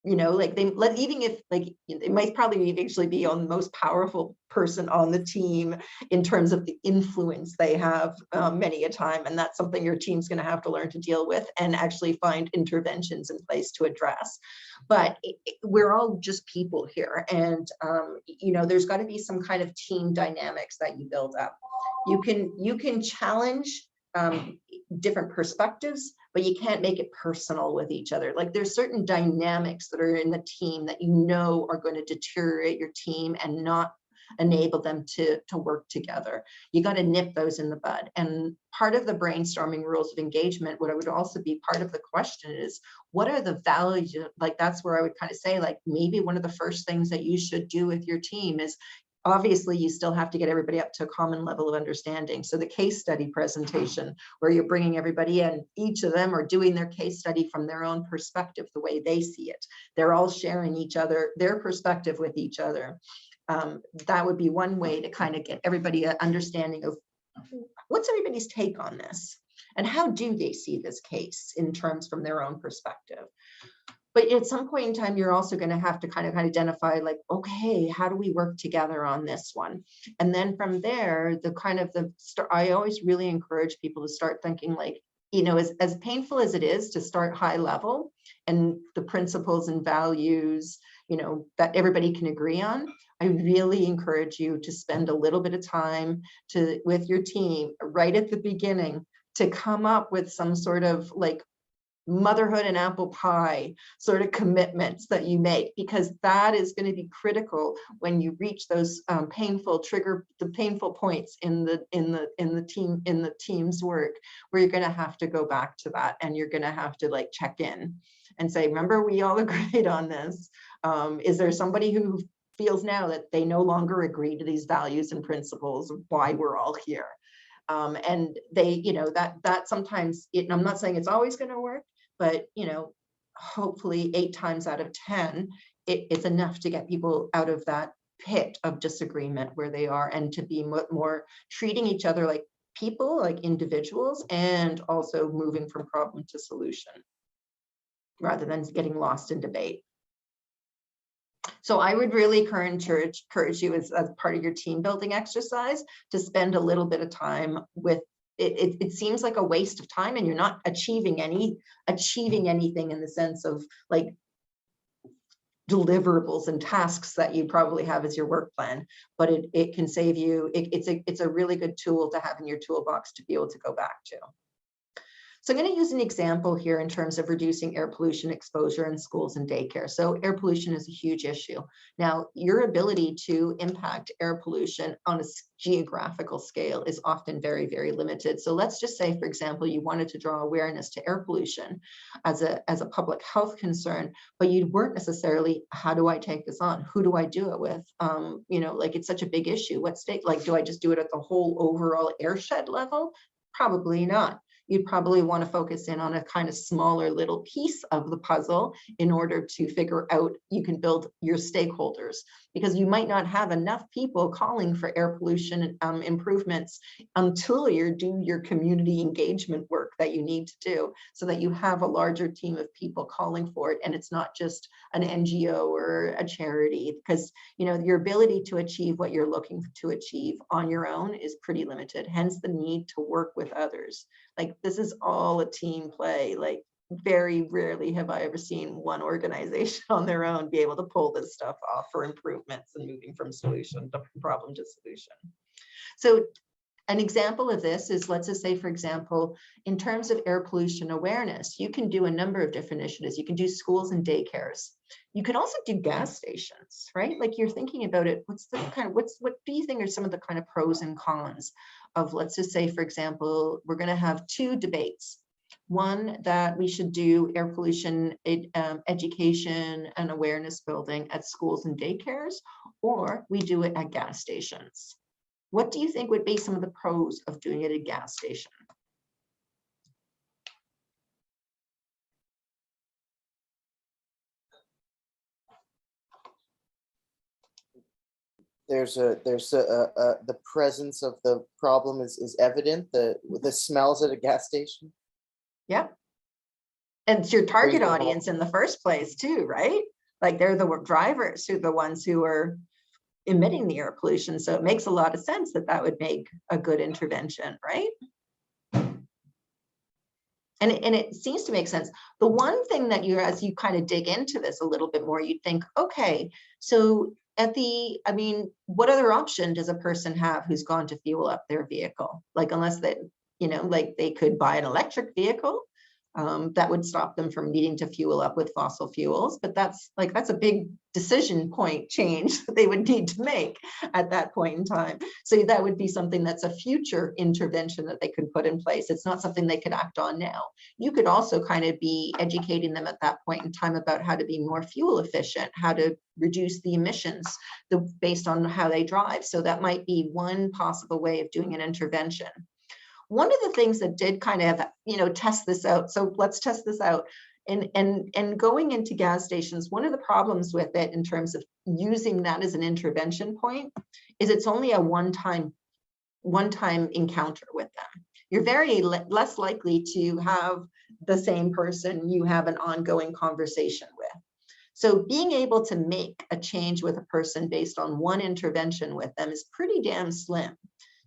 like even if like it might probably eventually be on the most powerful person on the team in terms of the influence they have many a time. And that's something your team's going to have to learn to deal with and actually find interventions in place to address. But we're all just people here. And, there's got to be some kind of team dynamics that you build up. You can challenge different perspectives, but you can't make it personal with each other. Like there's certain dynamics that are in the team that are going to deteriorate your team and not enable them to work together. You got to nip those in the bud. And part of the brainstorming rules of engagement, what I would also be part of the question is, what are the values? Like that's where I would kind of say, like maybe one of the first things that you should do with your team is, obviously, you still have to get everybody up to a common level of understanding. So the case study presentation, where you're bringing everybody in, each of them are doing their case study from their own perspective, the way they see it. They're all sharing their perspective with each other. That would be one way to kind of get everybody an understanding of what's everybody's take on this and how do they see this case in terms from their own perspective. But at some point in time, you're also going to have to kind of identify like, okay, how do we work together on this one? And then from there, I always really encourage people to start thinking like, as painful as it is to start high level and the principles and values, that everybody can agree on, I really encourage you to spend a little bit of time with your team right at the beginning to come up with some sort of like motherhood and apple pie sort of commitments that you make, because that is going to be critical when you reach those painful points in the team's work, where you're going to have to go back to that and you're going to have to like check in and say, remember, we all agreed on this. Is there somebody who feels now that they no longer agree to these values and principles of why we're all here? And they, that sometimes, I'm not saying it's always going to work, but, hopefully 8 times out of 10, it's enough to get people out of that pit of disagreement where they are, and to be more treating each other like people, like individuals, and also moving from problem to solution rather than getting lost in debate. So I would really encourage you as part of your team building exercise to spend a little bit of time with it. It seems like a waste of time and you're not achieving anything in the sense of like deliverables and tasks that you probably have as your work plan, but it can save you. It's a really good tool to have in your toolbox to be able to go back to. So I'm going to use an example here in terms of reducing air pollution exposure in schools and daycare. So air pollution is a huge issue. Now, your ability to impact air pollution on a geographical scale is often very, very limited. So let's just say, for example, you wanted to draw awareness to air pollution as a public health concern, but you weren't necessarily, how do I take this on? Who do I do it with? Like it's such a big issue. What state, like, do I just do it at the whole overall airshed level? Probably not. You'd probably want to focus in on a kind of smaller little piece of the puzzle in order to figure out, you can build your stakeholders, because you might not have enough people calling for air pollution improvements until you do your community engagement work that you need to do, so that you have a larger team of people calling for it. And it's not just an NGO or a charity, because your ability to achieve what you're looking to achieve on your own is pretty limited, hence the need to work with others. Like this is all a team play. Like very rarely have I ever seen one organization on their own be able to pull this stuff off for improvements and moving from solution to problem to solution. So an example of this is, let's just say, for example, in terms of air pollution awareness, you can do a number of different initiatives. You can do schools and daycares. You can also do gas stations, right? Like you're thinking about it. What do you think are some of the kind of pros and cons of, let's just say, for example, we're going to have 2 debates. One, that we should do air pollution education and awareness building at schools and daycares, or we do it at gas stations. What do you think would be some of the pros of doing it at a gas station? The presence of the problem is evident, the smells at a gas station. Yeah. And it's your target Bring them audience in the first place too, right? Like they're the drivers who are the ones who are emitting the air pollution. So it makes a lot of sense that that would make a good intervention, right? And it seems to make sense. The one thing that as you kind of dig into this a little bit more, you'd think, okay, so I mean, what other option does a person have who's gone to fuel up their vehicle? Like, unless they, like they could buy an electric vehicle, that would stop them from needing to fuel up with fossil fuels. But that's a big decision point change that they would need to make at that point in time. So that would be something that's a future intervention that they could put in place. It's not something they could act on now. You could also kind of be educating them at that point in time about how to be more fuel efficient, how to reduce the emissions based on how they drive. So that might be one possible way of doing an intervention. One of the things that did kind of, test this out. So let's test this out. And going into gas stations, one of the problems with it in terms of using that as an intervention point is it's only a one-time encounter with them. You're very less likely to have the same person you have an ongoing conversation with. So being able to make a change with a person based on one intervention with them is pretty damn slim.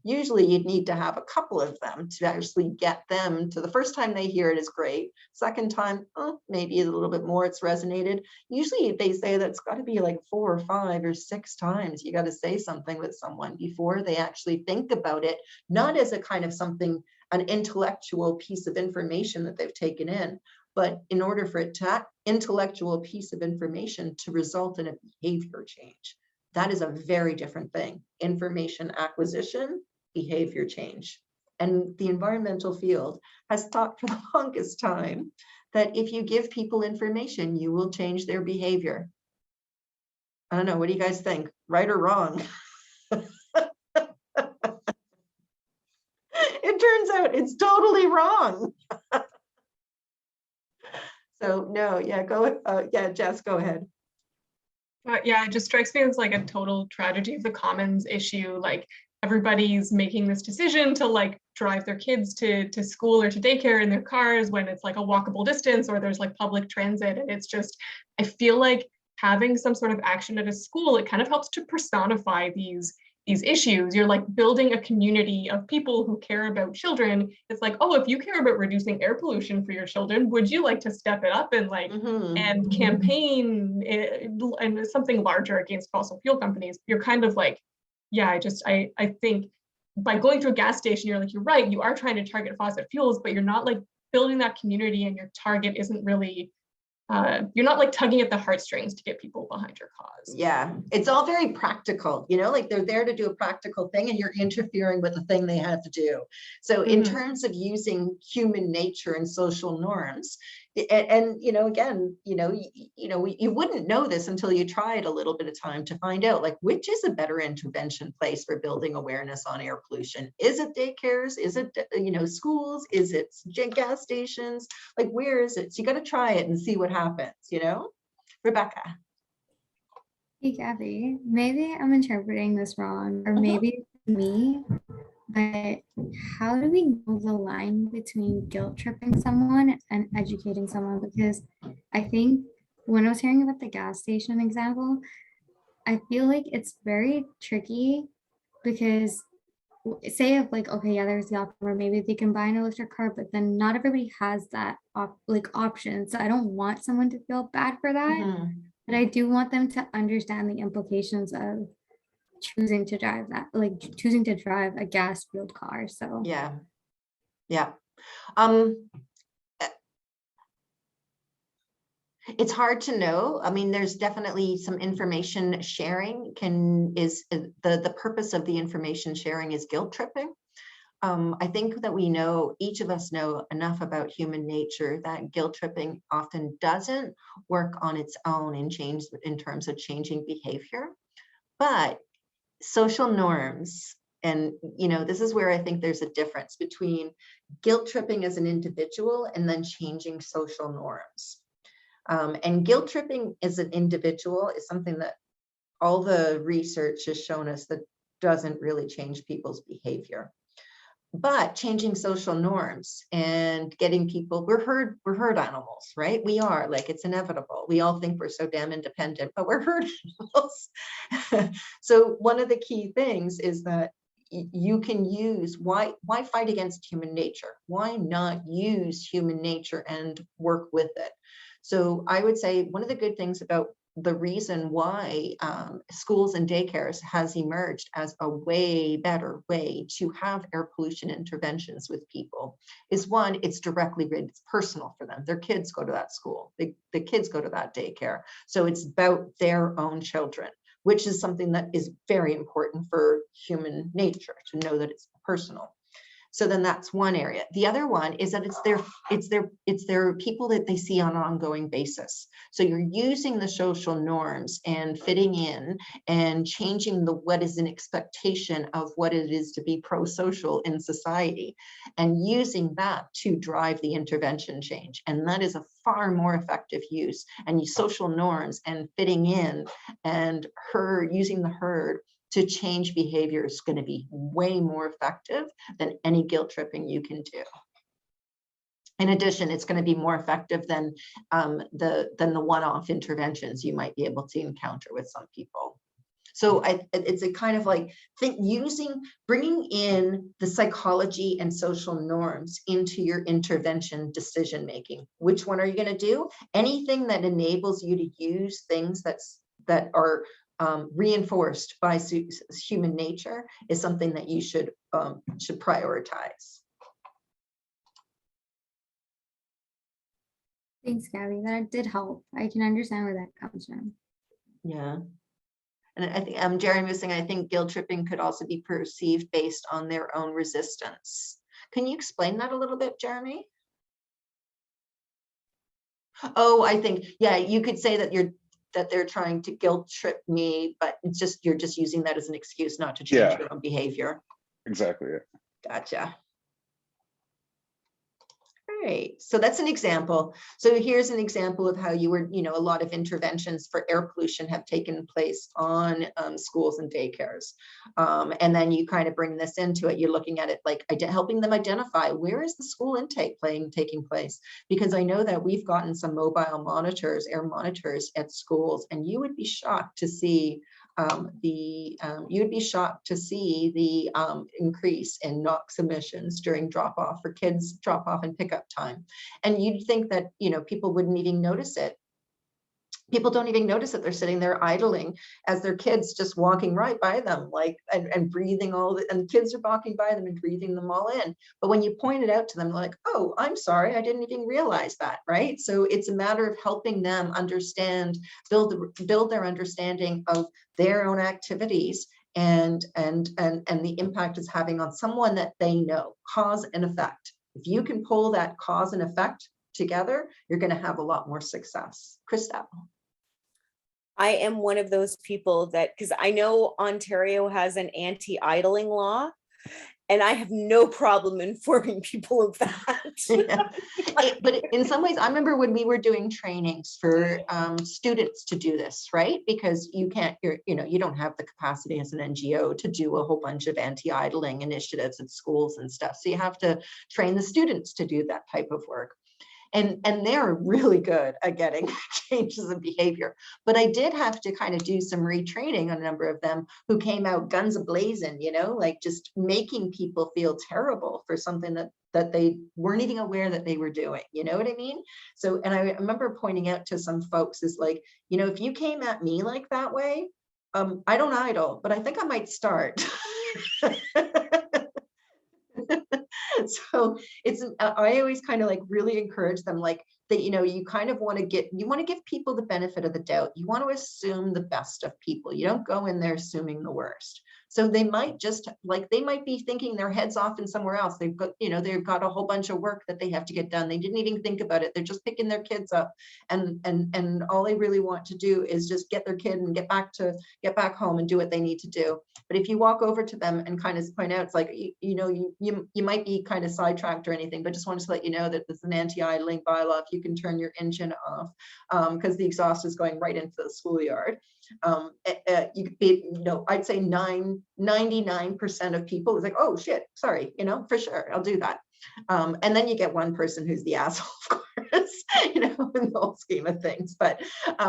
Usually you'd need to have a couple of them to actually get them to the first time they hear it is great. Second time, maybe a little bit more, it's resonated. Usually they say that's got to be like 4 or 5 or 6 times. You got to say something with someone before they actually think about it, not as a kind of something, an intellectual piece of information that they've taken in, but in order for it to intellectual piece of information to result in a behavior change. That is a very different thing. Information acquisition, behavior change. And the environmental field has thought for the longest time that if you give people information, you will change their behavior. I don't know, what do you guys think? Right or wrong? It turns out it's totally wrong. So no, yeah, Jess, go ahead. Yeah, it just strikes me as like a total tragedy of the commons issue. Like everybody's making this decision to like drive their kids to school or to daycare in their cars when it's like a walkable distance or there's like public transit. And it's just, I feel like having some sort of action at a school, it kind of helps to personify these issues. You're like building a community of people who care about children. It's like, oh, if you care about reducing air pollution for your children, would you like to step it up and like and campaign and something larger against fossil fuel companies? You're kind of like, yeah, I think by going to a gas station, you're like, you're right, you are trying to target fossil fuels, but you're not like building that community, and your target isn't really you're not like tugging at the heartstrings to get people behind your cause. Yeah, it's all very practical, like they're there to do a practical thing and you're interfering with the thing they have to do. So in terms of using human nature and social norms, and again, you wouldn't know this until you tried a little bit of time to find out like which is a better intervention place for building awareness on air pollution. Is it daycares? Is it schools? Is it gas stations? Like where is it? So you got to try it and see what happens. Rebecca. Hey, Gabby, maybe I'm interpreting this wrong, or maybe me, but how do we know the line between guilt tripping someone and educating someone? Because I think when I was hearing about the gas station example, I feel like it's very tricky because say if like, okay, yeah, there's the option where maybe they can buy an electric car, but then not everybody has that option. So I don't want someone to feel bad for that, but I do want them to understand the implications of choosing to drive a gas fueled car. So yeah. It's hard to know. I mean, there's definitely some information sharing the purpose of the information sharing is guilt tripping. I think that we know, each of us know enough about human nature that guilt tripping often doesn't work on its own and change in terms of changing behavior, but social norms. And, this is where I think there's a difference between guilt tripping as an individual and then changing social norms. And guilt tripping as an individual is something that all the research has shown us that doesn't really change people's behavior. But changing social norms and getting people, we're herd animals, right? We are, like, it's inevitable. We all think we're so damn independent, but we're herd animals. So one of the key things is that you can use, why fight against human nature? Why not use human nature and work with it? So I would say one of the good things about the reason why schools and daycares has emerged as a way better way to have air pollution interventions with people is, one, it's directly, it's personal for them. Their kids go to that school, the kids go to that daycare. So it's about their own children, which is something that is very important for human nature, to know that it's personal. So then that's one area. The other one is that it's their people that they see on an ongoing basis. So you're using the social norms and fitting in and changing what is an expectation of what it is to be pro-social in society, and using that to drive the intervention change. And that is a far more effective use. And social norms and fitting in and using the herd to change behavior is going to be way more effective than any guilt tripping you can do. In addition, it's going to be more effective than the one-off interventions you might be able to encounter with some people. So it's a kind of like bringing in the psychology and social norms into your intervention decision making. Which one are you going to do? Anything that enables you to use things that are reinforced by human nature is something that you should prioritize. Thanks, Gabby. That did help. I can understand where that comes from. Yeah. And I think Jeremy was saying, I think guilt tripping could also be perceived based on their own resistance. Can you explain that a little bit, Jeremy? Oh, I think, yeah, you could say that they're trying to guilt trip me, but you're just using that as an excuse not to change your own behavior. Exactly. Yeah. Gotcha. Great. So that's an example. So here's an example of how a lot of interventions for air pollution have taken place on schools and daycares. And then you kind of bring this into it. You're looking at it like helping them identify, where is the school intake taking place? Because I know that we've gotten some mobile monitors, air monitors at schools, and you would be shocked to see the increase in NOx emissions during drop-off for kids, drop-off and pickup time. And you'd think that, people wouldn't even notice it. People don't even notice that they're sitting there idling as their kids just walking right by them, and breathing and kids are walking by them and breathing them all in. But when you point it out to them, they're like, oh, I'm sorry, I didn't even realize that, right? So it's a matter of helping them understand, build their understanding of their own activities and the impact it's having on someone that they know, cause and effect. If you can pull that cause and effect together, you're going to have a lot more success. Krista. I am one of those people because I know Ontario has an anti-idling law, and I have no problem informing people of that. Yeah. But in some ways, I remember when we were doing trainings for students to do this, right? Because you don't have the capacity as an NGO to do a whole bunch of anti-idling initiatives at schools and stuff. So you have to train the students to do that type of work. And they're really good at getting changes in behavior. But I did have to kind of do some retraining on a number of them who came out guns a-blazing, just making people feel terrible for something that they weren't even aware that they were doing. You know what I mean? So, and I remember pointing out to some folks is like, if you came at me like that way, I don't idle, but I think I might start. So I always kind of really encourage them, that, you kind of want to give people the benefit of the doubt. You want to assume the best of people. You don't go in there assuming the worst. So they might be thinking their heads off in somewhere else. They've got a whole bunch of work that they have to get done. They didn't even think about it. They're just picking their kids up, and all they really want to do is just get their kid and get back home and do what they need to do. But if you walk over to them and kind of point out, it's like, you might be kind of sidetracked or anything, but just wanted to let you know that there's an anti-idling bylaw. If you can turn your engine off, because the exhaust is going right into the schoolyard. You could be, I'd say 99% of people is like, oh shit, sorry, for sure, I'll do that. And then you get one person who's the asshole, of course, in the whole scheme of things. But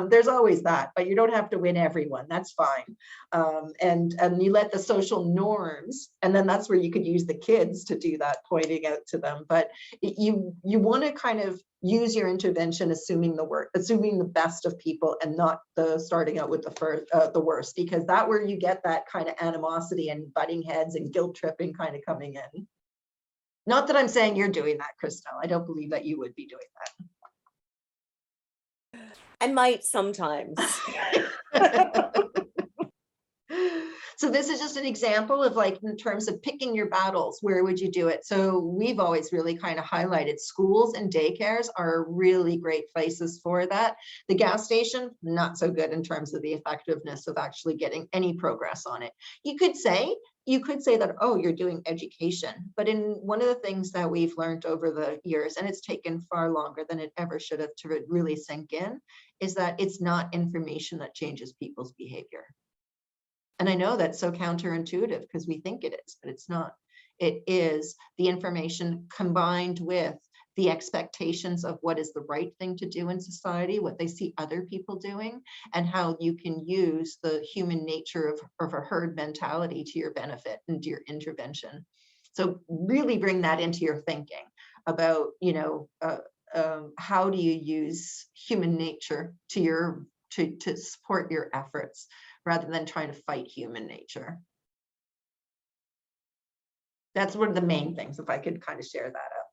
there's always that, but you don't have to win everyone. That's fine. And you let the social norms, and then that's where you could use the kids to do that, pointing out to them. But you want to kind of use your intervention assuming the best of people, and not starting out with the worst, because that's where you get that kind of animosity and butting heads and guilt tripping kind of coming in. Not that I'm saying you're doing that, Christelle. I don't believe that you would be doing that. I might sometimes. So this is just an example of, like, in terms of picking your battles, where would you do it? So we've always really kind of highlighted schools and daycares are really great places for that. The gas station, not so good in terms of the effectiveness of actually getting any progress on it. You could say that, oh, you're doing education, but in one of the things that we've learned over the years, and it's taken far longer than it ever should have to really sink in, is that it's not information that changes people's behavior. And I know that's so counterintuitive because we think it is, but it's not. It is the information combined with the expectations of what is the right thing to do in society, what they see other people doing, and how you can use the human nature of a herd mentality to your benefit and to your intervention. So really bring that into your thinking about, how do you use human nature to support your efforts, rather than trying to fight human nature. That's one of the main things, if I could kind of share that up.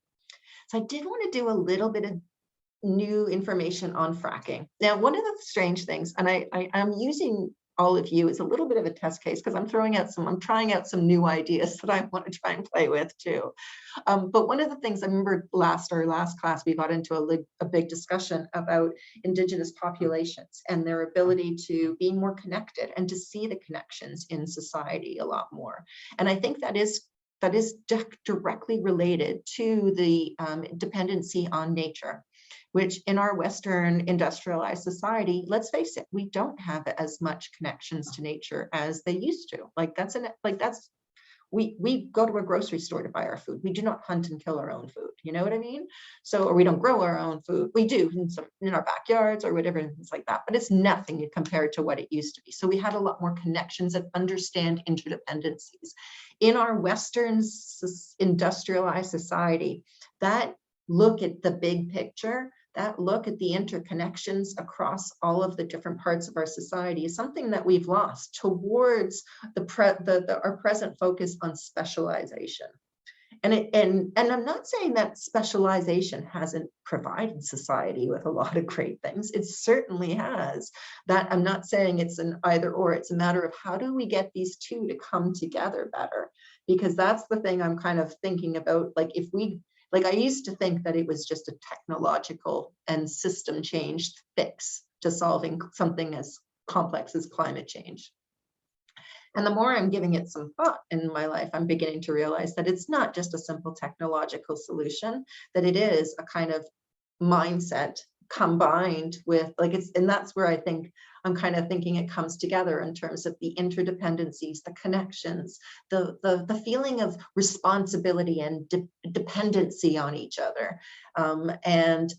So I did want to do a little bit of new information on fracking. Now, one of the strange things, and I'm using all of you as a little bit of a test case, because I'm trying out some new ideas that I want to try and play with too. But one of the things I remember our last class, we got into a big discussion about Indigenous populations and their ability to be more connected and to see the connections in society a lot more. And I think that is directly related to the dependency on nature, which in our Western industrialized society, let's face it, we don't have as much connections to nature as they used to. We go to a grocery store to buy our food. We do not hunt and kill our own food. You know what I mean? So, or we don't grow our own food. We do in our backyards or whatever, things like that, but it's nothing compared to what it used to be. So we had a lot more connections and understand interdependencies. In our Western industrialized society, that look at the big picture, that look at the interconnections across all of the different parts of our society is something that we've lost towards our present focus on specialization. And I'm not saying that specialization hasn't provided society with a lot of great things. It certainly has. That I'm not saying it's an either or. It's a matter of how do we get these two to come together better? Because that's the thing I'm kind of thinking about. I used to think that it was just a technological and system change fix to solving something as complex as climate change. And the more I'm giving it some thought in my life, I'm beginning to realize that it's not just a simple technological solution, that it is a kind of mindset combined with and that's where I think I'm kind of thinking it comes together in terms of the interdependencies, the connections, the feeling of responsibility and dependency on each other. And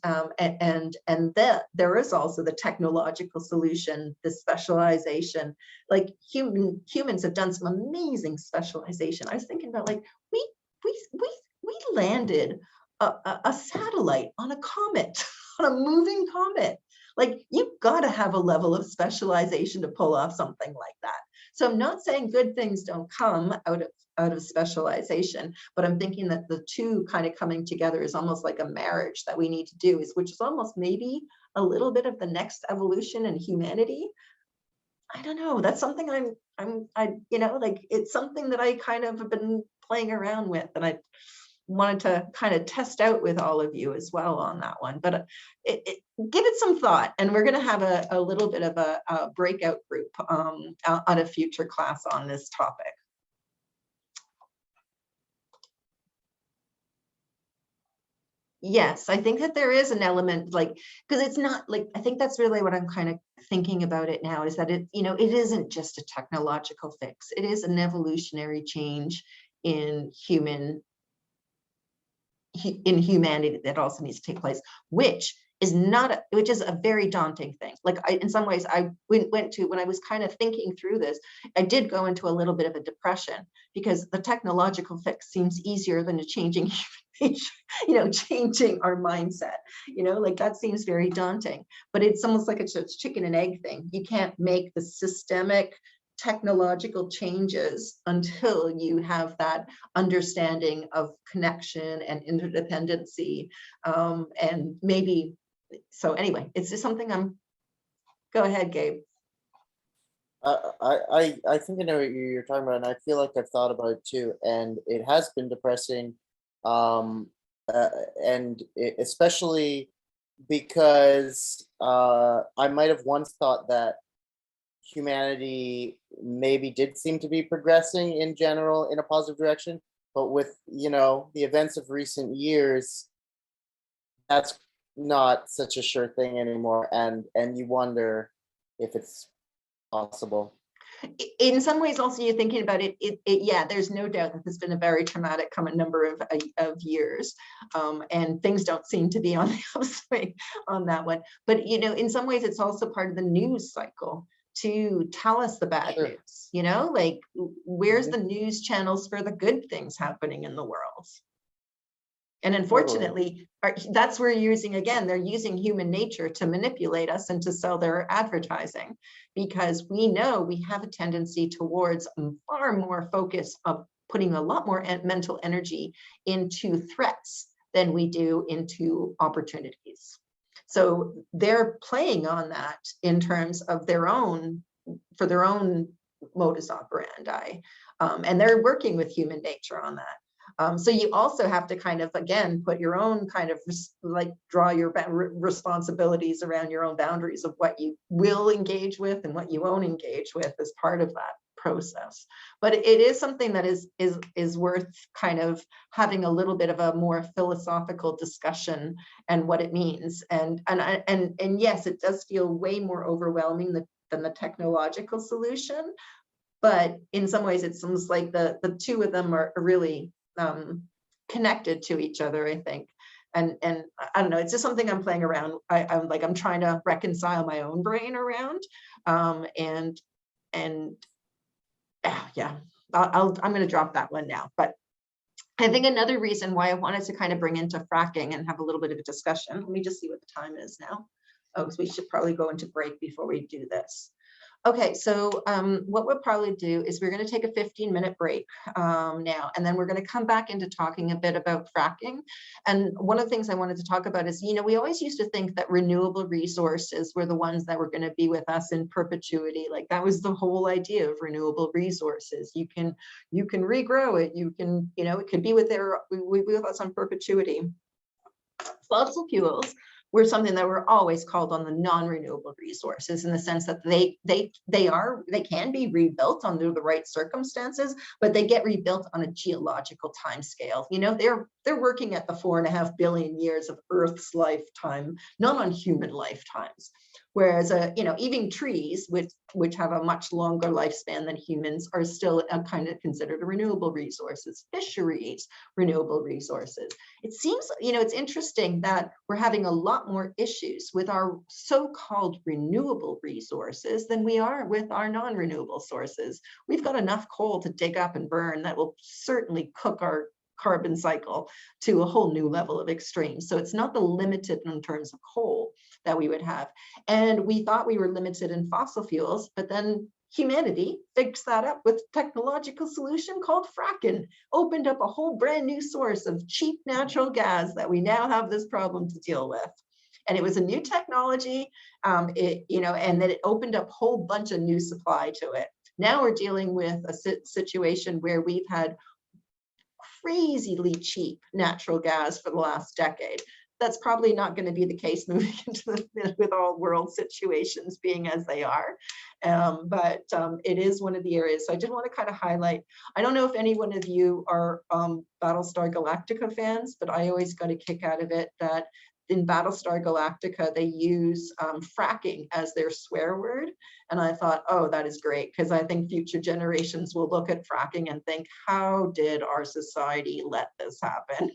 there is also the technological solution, the specialization. Like humans have done some amazing specialization. I was thinking about we landed a satellite on a comet, on a moving comet. Like, you've got to have a level of specialization to pull off something like that. So I'm not saying good things don't come out of specialization, but I'm thinking that the two kind of coming together is almost like a marriage that we need to do, which is almost maybe a little bit of the next evolution in humanity. I don't know. That's something like it's something that I kind of have been playing around with, and I wanted to kind of test out with all of you as well on that one. But give it some thought, and we're going to have a little bit of a breakout group on a future class on this topic. Yes, I think that there is an element, like, because it's not like, I think that's really what I'm kind of thinking about it now, is that it isn't just a technological fix. It is an evolutionary change in humanity that also needs to take place, which is a very daunting thing. Like, in some ways, I went to, when I was kind of thinking through this, I did go into a little bit of a depression, because the technological fix seems easier than a changing human nature, changing our mindset, like that seems very daunting. But it's almost like it's a chicken and egg thing. You can't make the systemic technological changes until you have that understanding of connection and interdependency, and maybe. So anyway, it's just something go ahead, Gabe. I think I know what you're talking about, and I feel like I've thought about it too, and it has been depressing, especially because I might have once thought that humanity maybe did seem to be progressing in general in a positive direction, but with the events of recent years, that's not such a sure thing anymore, and you wonder if it's possible. In some ways, also, you're thinking about it, yeah, there's no doubt that there's been a very traumatic number of years, and things don't seem to be on the upswing on that one. But in some ways, it's also part of the news cycle to tell us the bad news. Like, where's the news channels for the good things happening in the world? And unfortunately, that's where they're using human nature to manipulate us and to sell their advertising, because we know we have a tendency towards far more focus of putting a lot more mental energy into threats than we do into opportunities. So they're playing on that in terms of their own modus operandi, and they're working with human nature on that. So you also have to kind of, again, put your own kind of draw your responsibilities around your own boundaries of what you will engage with and what you won't engage with as part of that process. But it is something that is worth kind of having a little bit of a more philosophical discussion and what it means. And yes, it does feel way more overwhelming than the technological solution. But in some ways, it seems like the two of them are really connected to each other, I think. And I don't know, it's just something I'm playing around. I'm trying to reconcile my own brain around, and yeah, I'm going to drop that one now. But I think another reason why I wanted to kind of bring into fracking and have a little bit of a discussion, let me just see what the time is now. Oh, because we should probably go into break before we do this. Okay, so what we'll probably do is we're going to take a 15-minute break now, and then we're going to come back into talking a bit about fracking. And one of the things I wanted to talk about is, we always used to think that renewable resources were the ones that were going to be with us in perpetuity. Like, that was the whole idea of renewable resources. You can regrow it. You can, it could be with us on perpetuity. Fossil fuels were something that were always called on the non-renewable resources, in the sense that they can be rebuilt under the right circumstances, but they get rebuilt on a geological time scale. They're working at the 4.5 billion years of Earth's lifetime, not on human lifetimes. Whereas, even trees, which have a much longer lifespan than humans, are still kind of considered renewable resources. Fisheries, renewable resources. It seems, it's interesting that we're having a lot more issues with our so-called renewable resources than we are with our non-renewable sources. We've got enough coal to dig up and burn that will certainly cook our carbon cycle to a whole new level of extreme. So it's not the limited in terms of coal that we would have. And we thought we were limited in fossil fuels, but then humanity fixed that up with a technological solution called fracking, opened up a whole brand new source of cheap natural gas that we now have this problem to deal with. And it was a new technology, and then it opened up a whole bunch of new supply to it. Now we're dealing with a situation where we've had crazily cheap natural gas for the last decade. That's probably not going to be the case moving into with all world situations being as they are. But it is one of the areas. So I did want to kind of highlight, I don't know if any one of you are Battlestar Galactica fans, but I always got a kick out of it that in Battlestar Galactica, they use fracking as their swear word. And I thought, oh, that is great, because I think future generations will look at fracking and think, how did our society let this happen?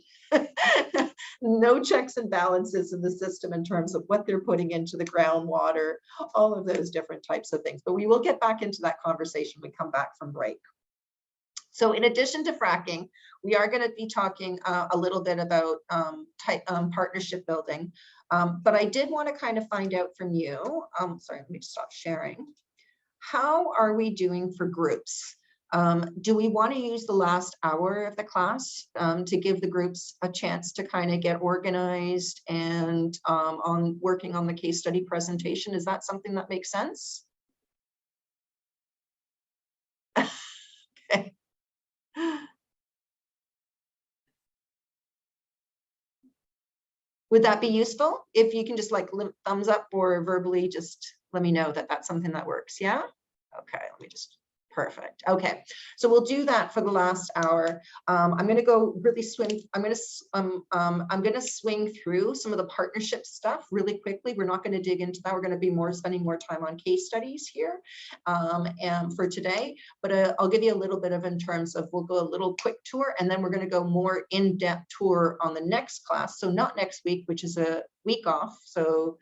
No checks and balances in the system in terms of what they're putting into the groundwater, all of those different types of things. But we will get back into that conversation when we come back from break. So in addition to fracking, we are going to be talking a little bit about partnership building. But I did want to kind of find out from you, sorry, let me just stop sharing. How are we doing for groups? Do we want to use the last hour of the class to give the groups a chance to kind of get organized and on working on the case study presentation? Is that something that makes sense? Okay. Would that be useful? If you can just like thumbs up or verbally just let me know that that's something that works. Yeah. Okay. Let me just. Perfect. Okay, so we'll do that for the last hour. I'm going to go really swing. I'm going to swing through some of the partnership stuff really quickly. We're not going to dig into that. We're going to be spending more time on case studies here and for today. But I'll give you a little bit of in terms of, we'll go a little quick tour, and then we're going to go more in-depth tour on the next class. So not next week, which is a week off. So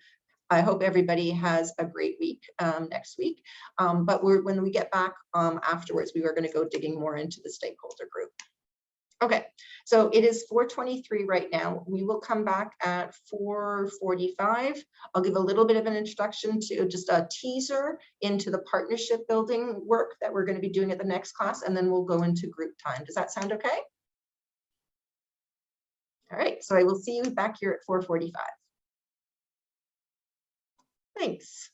I hope everybody has a great week next week. But when we get back afterwards, we are going to go digging more into the stakeholder group. Okay, so it is 4:23 right now. We will come back at 4:45. I'll give a little bit of an introduction to just a teaser into the partnership building work that we're going to be doing at the next class, and then we'll go into group time. Does that sound okay? All right, so I will see you back here at 4:45. Thanks.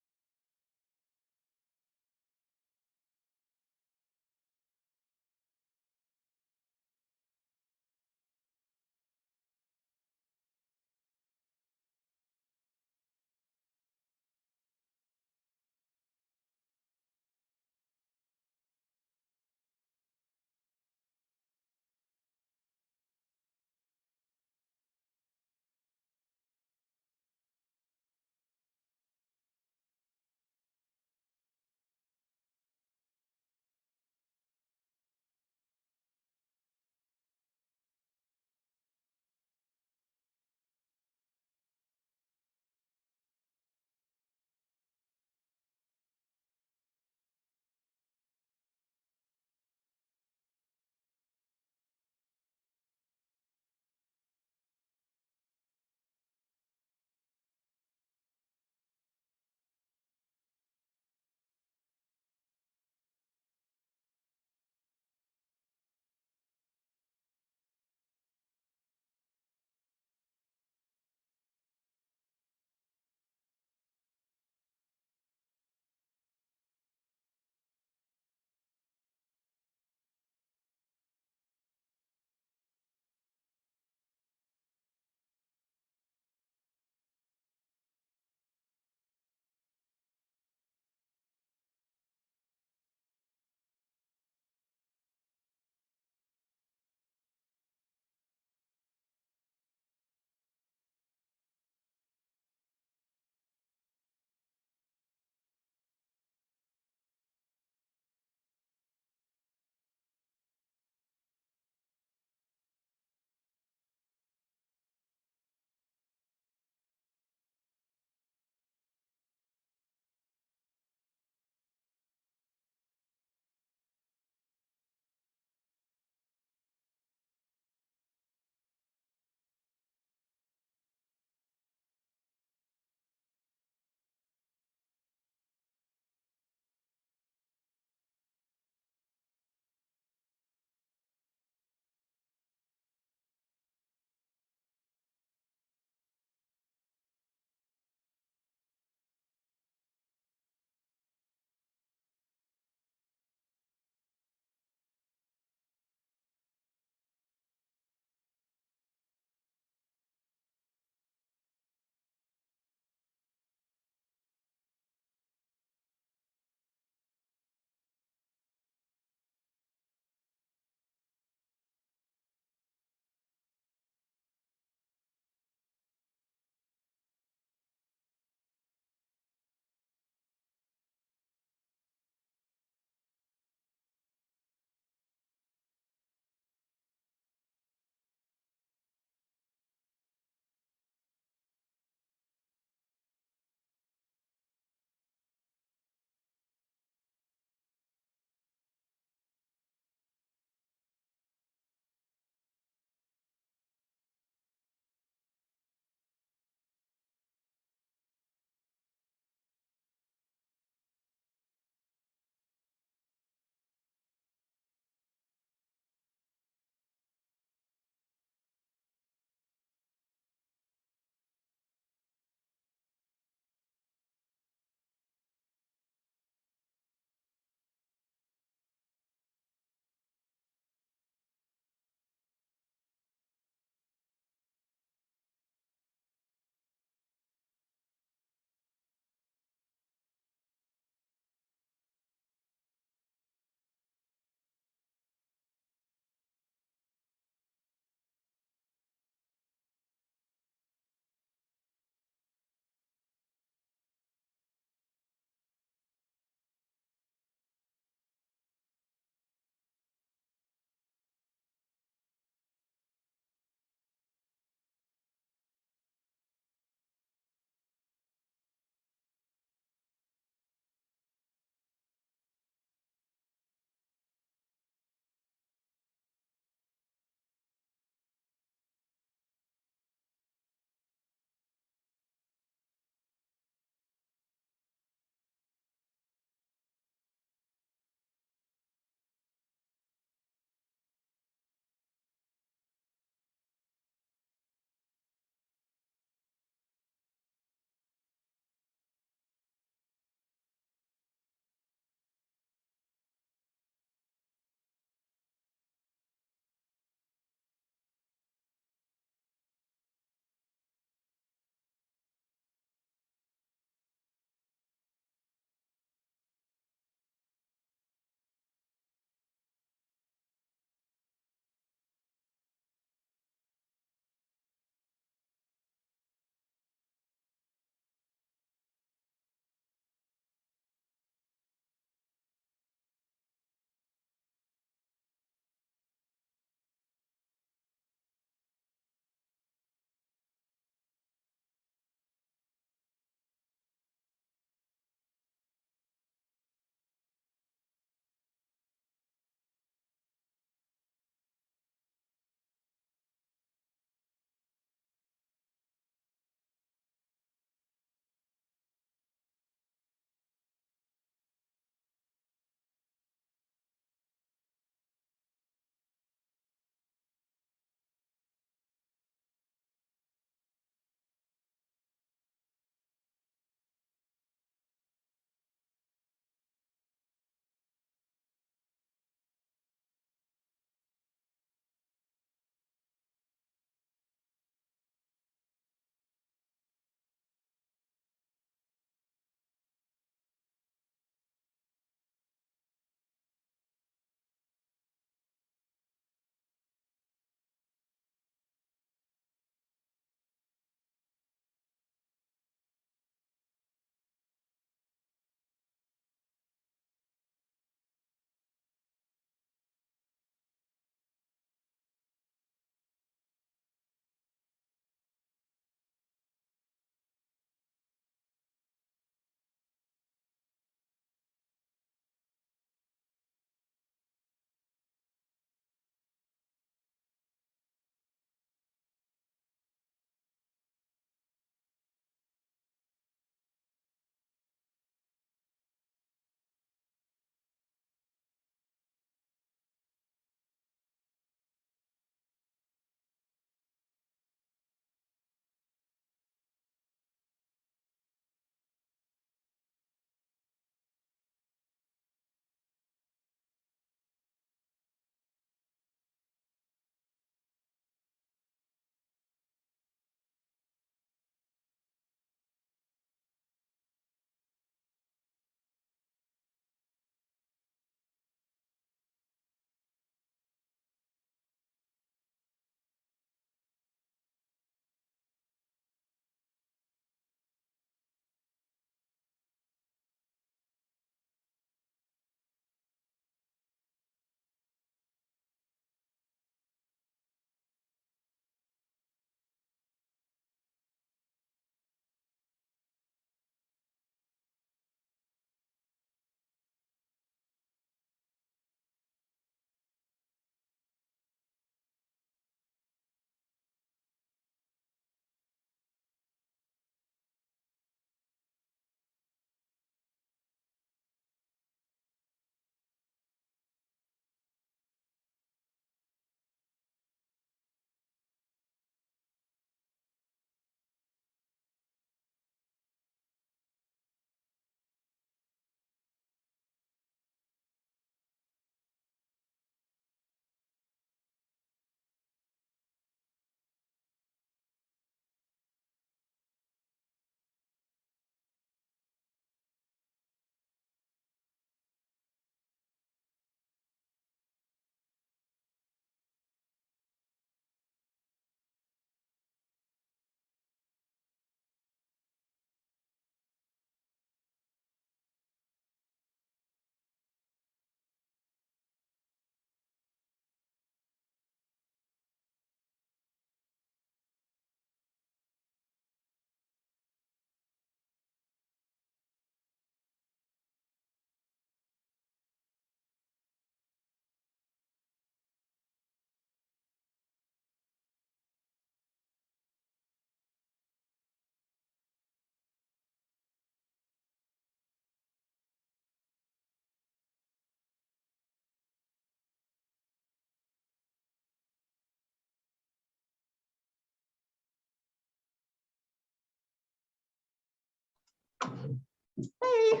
Hey.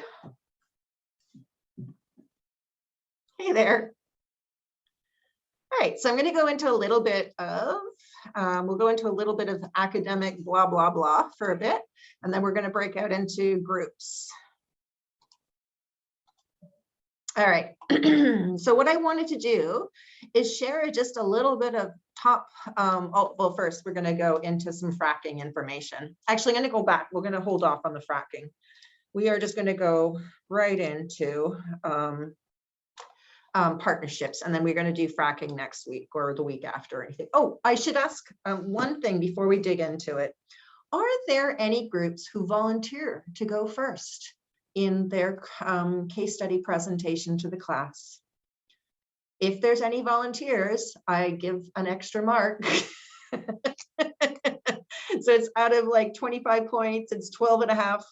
Hey there. All right, so I'm going to go into a little bit of, we'll go into a little bit of academic blah, blah, blah for a bit, and then we're going to break out into groups. All right, so what I wanted to do is share just a little bit of top, well, first we're going to go into some fracking information. Actually, I'm going to go back. We're going to hold off on the fracking. We are just going to go right into partnerships, and then we're going to do fracking next week or the week after or anything. Oh, I should ask one thing before we dig into it. Are there any groups who volunteer to go first in their case study presentation to the class? If there's any volunteers, I give an extra mark. So it's out of like 25 points, it's 12 and a half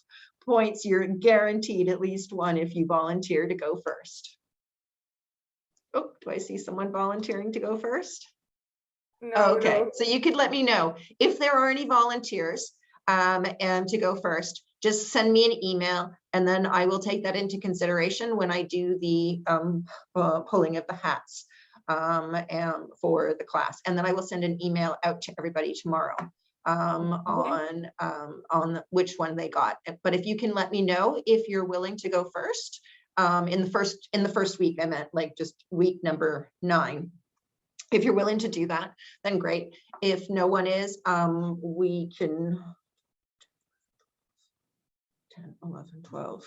points. You're guaranteed at least one if you volunteer to go first. Oh, do I see someone volunteering to go first? No, Okay, no. so you could let me know if there are any volunteers and to go first. Just send me an email, and then I will take that into consideration when I do the pulling of the hats and for the class. And then I will send an email out to everybody tomorrow on which one they got. But if you can let me know if you're willing to go first in the first week, I meant like just week number 9. If you're willing to do that, then great. If no one is, we can 10, 11, 12.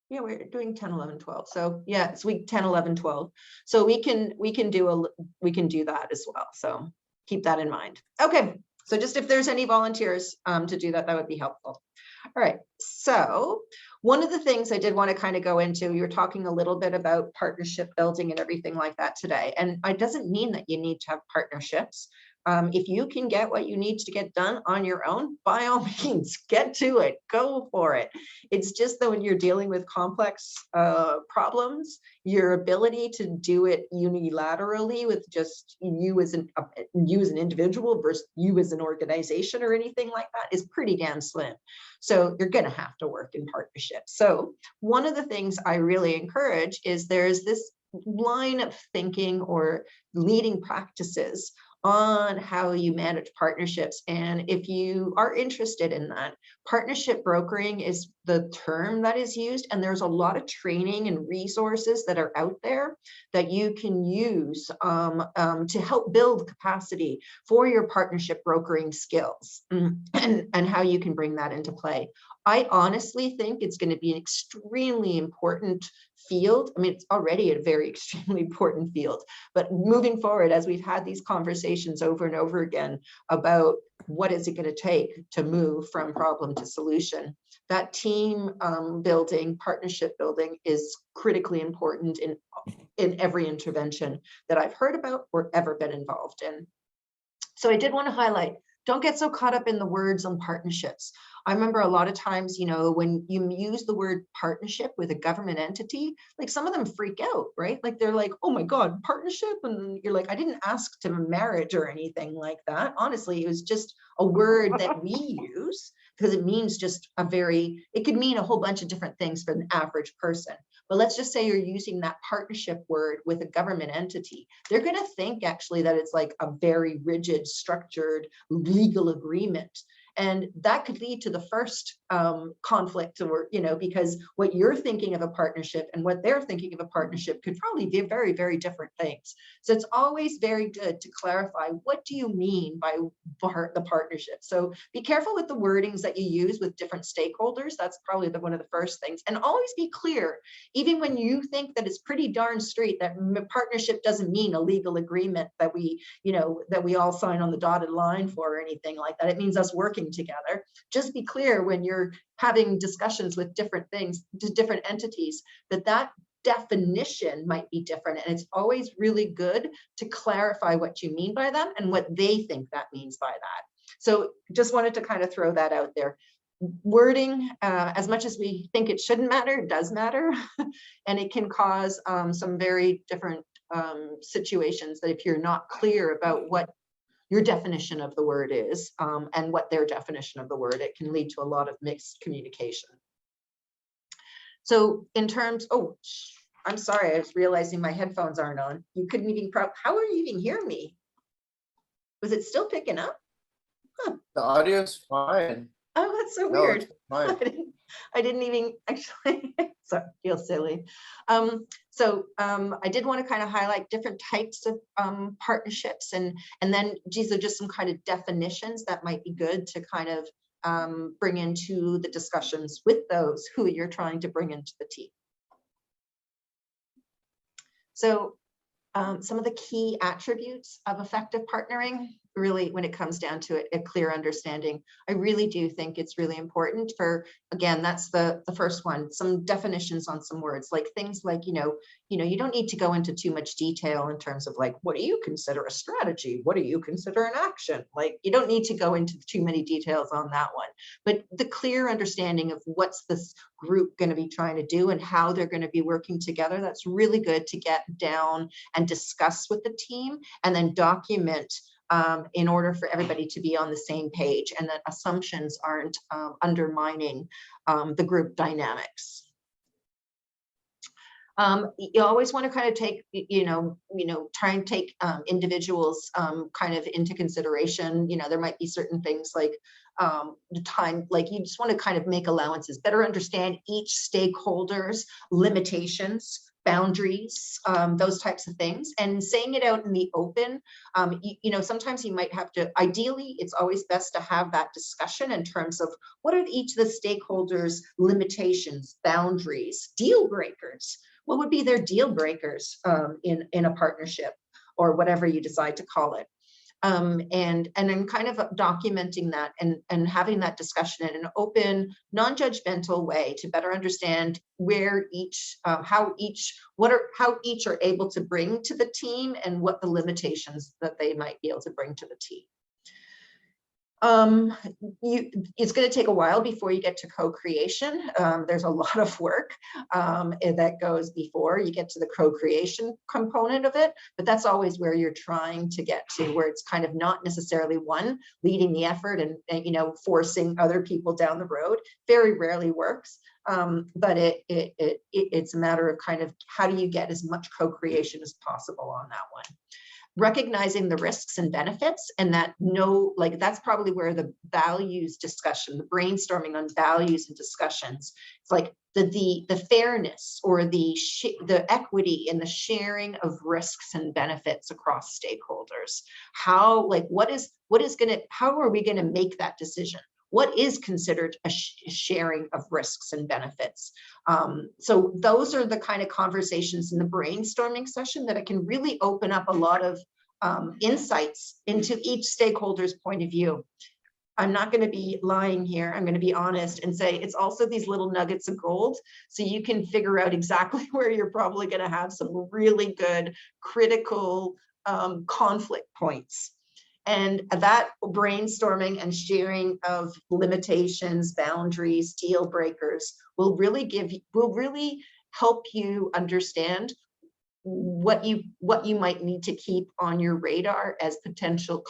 Yeah, we're doing 10, 11, 12. So yeah, it's week 10, 11, 12. So we can do that as well. So keep that in mind. Okay. So just if there's any volunteers to do that, that would be helpful. All right. So one of the things I did want to kind of go into, you were talking a little bit about partnership building and everything like that today. And it doesn't mean that you need to have partnerships. If you can get what you need to get done on your own, by all means, get to it, go for it. It's just that when you're dealing with complex problems, your ability to do it unilaterally with just you as an individual versus you as an organization or anything like that is pretty damn slim. So you're going to have to work in partnership. So one of the things I really encourage is there's this line of thinking or leading practices on how you manage partnerships. And if you are interested in that, partnership brokering is the term that is used. And there's a lot of training and resources that are out there that you can use to help build capacity for your partnership brokering skills and how you can bring that into play. I honestly think it's going to be an extremely important field. I mean, it's already a very extremely important field, but moving forward, as we've had these conversations over and over again about what is it going to take to move from problem to solution, that team building, partnership building is critically important in every intervention that I've heard about or ever been involved in. So I did want to highlight, don't get so caught up in the words on partnerships. I remember a lot of times, you know, when you use the word partnership with a government entity, like some of them freak out, right? Like they're like, oh my God, partnership. And you're like, I didn't ask to marriage or anything like that. Honestly, it was just a word that we use because it means just it could mean a whole bunch of different things for an average person. But let's just say you're using that partnership word with a government entity. They're going to think actually that it's like a very rigid, structured legal agreement. And that could lead to the first conflict, or, you know, because what you're thinking of a partnership and what they're thinking of a partnership could probably be very, very different things. So it's always very good to clarify, what do you mean by the partnership? So be careful with the wordings that you use with different stakeholders. That's probably one of the first things. And always be clear, even when you think that it's pretty darn straight that partnership doesn't mean a legal agreement that we, you know, that we all sign on the dotted line for or anything like that. It means us working together. Just be clear when you're having discussions with different things, different entities, that definition might be different. And it's always really good to clarify what you mean by them and what they think that means by that. So just wanted to kind of throw that out there. Wording, as much as we think it shouldn't matter, does matter. And it can cause some very different situations that if you're not clear about what your definition of the word is and what their definition of the word, it can lead to a lot of mixed communication. So in terms, oh, I'm sorry, I was realizing my headphones aren't on. You couldn't even, how are you even hearing me? Was it still picking up? The audio's fine. Oh, that's so No, weird. it's fine. I didn't even actually, sorry, feel silly. I did want to kind of highlight different types of partnerships, and then these are just some kind of definitions that might be good to kind of bring into the discussions with those who you're trying to bring into the team. So some of the key attributes of effective partnering, really, when it comes down to it, a clear understanding. I really do think it's really important for, again, that's the first one, some definitions on some words, like things like, you don't need to go into too much detail in terms of like, what do you consider a strategy? What do you consider an action? Like, you don't need to go into too many details on that one, but the clear understanding of what's this group going to be trying to do and how they're going to be working together, that's really good to get down and discuss with the team and then document in order for everybody to be on the same page and that assumptions aren't undermining the group dynamics. You always want to kind of take, try and take individuals kind of into consideration. There might be certain things like the time, like you just want to kind of make allowances, better understand each stakeholder's limitations, boundaries, those types of things, and saying it out in the open. Sometimes you might have to, ideally, it's always best to have that discussion in terms of what are each of the stakeholders' limitations, boundaries, deal breakers. What would be their deal breakers in a partnership or whatever you decide to call it? And then kind of documenting that and having that discussion in an open, non-judgmental way to better understand where each, how each are able to bring to the team and what the limitations that they might be able to bring to the team. It's going to take a while before you get to co-creation. There's a lot of work that goes before you get to the co-creation component of it, but that's always where you're trying to get to, where it's kind of not necessarily one leading the effort and forcing other people down the road. Very rarely works, but it's a matter of kind of how do you get as much co-creation as possible on that one. Recognizing the risks and benefits, and that's probably where the values discussion, the brainstorming on values and discussions, it's like the fairness or the equity in the sharing of risks and benefits across stakeholders. How are we going to make that decision? What is considered a sharing of risks and benefits? So those are the kind of conversations in the brainstorming session that it can really open up a lot of insights into each stakeholder's point of view. I'm not going to be lying here. I'm going to be honest and say it's also these little nuggets of gold. So you can figure out exactly where you're probably going to have some really good critical conflict points. And that brainstorming and sharing of limitations, boundaries, deal breakers will really help you understand what you might need to keep on your radar as potential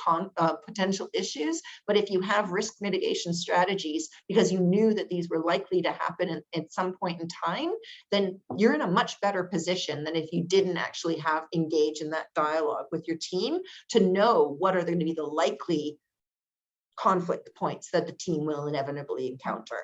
issues. But if you have risk mitigation strategies because you knew that these were likely to happen at some point in time, then you're in a much better position than if you didn't actually engage in that dialogue with your team to know what are going to be the likely conflict points that the team will inevitably encounter.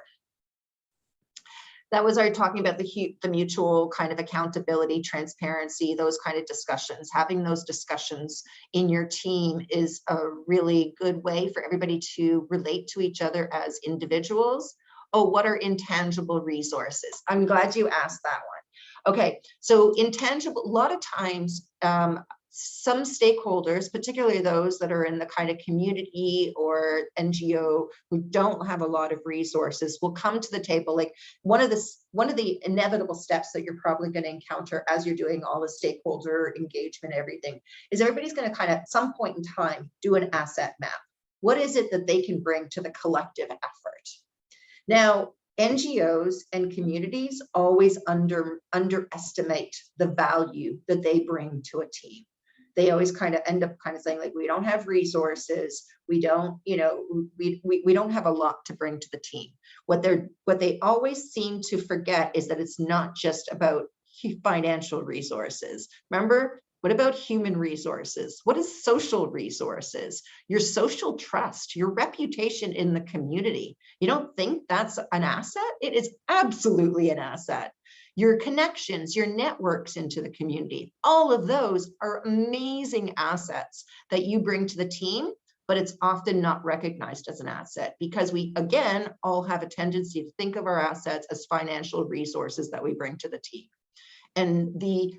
That was our talking about the mutual kind of accountability, transparency, those kind of discussions. Having those discussions in your team is a really good way for everybody to relate to each other as individuals. Oh, what are intangible resources? I'm glad you asked that one. Okay, so intangible, a lot of times, some stakeholders, particularly those that are in the kind of community or NGO who don't have a lot of resources, will come to the table. Like one of the inevitable steps that you're probably going to encounter as you're doing all the stakeholder engagement, everything, is everybody's going to kind of at some point in time do an asset map. What is it that they can bring to the collective effort? Now, NGOs and communities always underestimate the value that they bring to a team. they always kind of end up kind of saying like, we don't have resources, we don't, you know, we don't have a lot to bring to the team. What they always seem to forget is that it's not just about financial resources. Remember, what about human resources? What is social resources? Your social trust, your reputation in the community. You don't think that's an asset? It is absolutely an asset. Your connections, your networks into the community, all of those are amazing assets that you bring to the team, but it's often not recognized as an asset because we, again, all have a tendency to think of our assets as financial resources that we bring to the team. And the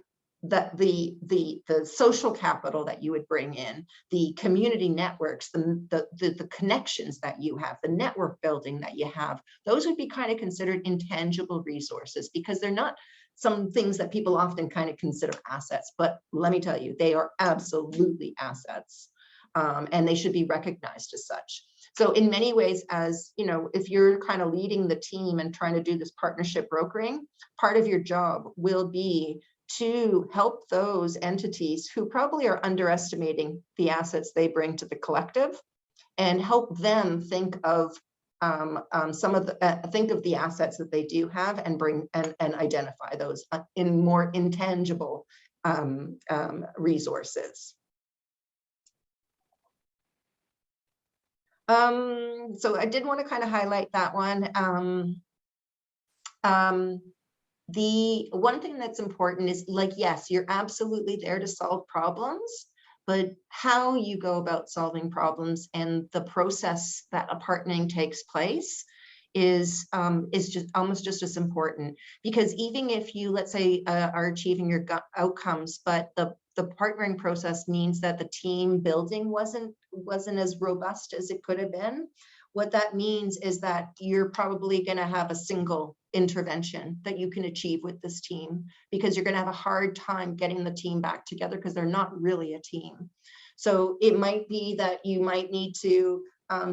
social capital that you would bring in, the community networks, the connections that you have, the network building that you have, those would be kind of considered intangible resources because they're not some things that people often kind of consider assets. But let me tell you, they are absolutely assets, and they should be recognized as such. So in many ways, as you know, if you're kind of leading the team and trying to do this partnership brokering, part of your job will be to help those entities who probably are underestimating the assets they bring to the collective and help them think of think of the assets that they do have and bring and identify those in more intangible resources. So I did want to kind of highlight that one. The one thing that's important is like, yes, you're absolutely there to solve problems, but how you go about solving problems and the process that a partnering takes place is just almost just as important. Because even if you, let's say, are achieving your outcomes, but the partnering process means that the team building wasn't as robust as it could have been, what that means is that you're probably going to have a single intervention that you can achieve with this team because you're going to have a hard time getting the team back together because they're not really a team. So it might be that you might need to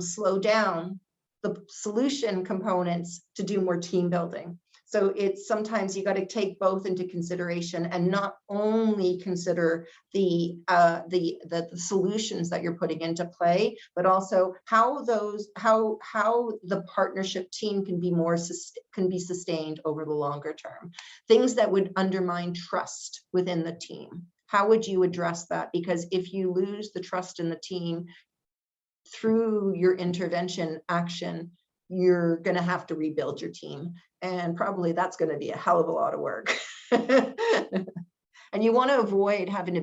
slow down the solution components to do more team building. So it's sometimes you got to take both into consideration and not only consider the solutions that you're putting into play, but also how the partnership team can be sustained over the longer term. Things that would undermine trust within the team. How would you address that? Because if you lose the trust in the team through your intervention action, you're going to have to rebuild your team. And probably that's going to be a hell of a lot of work. And you want to avoid having to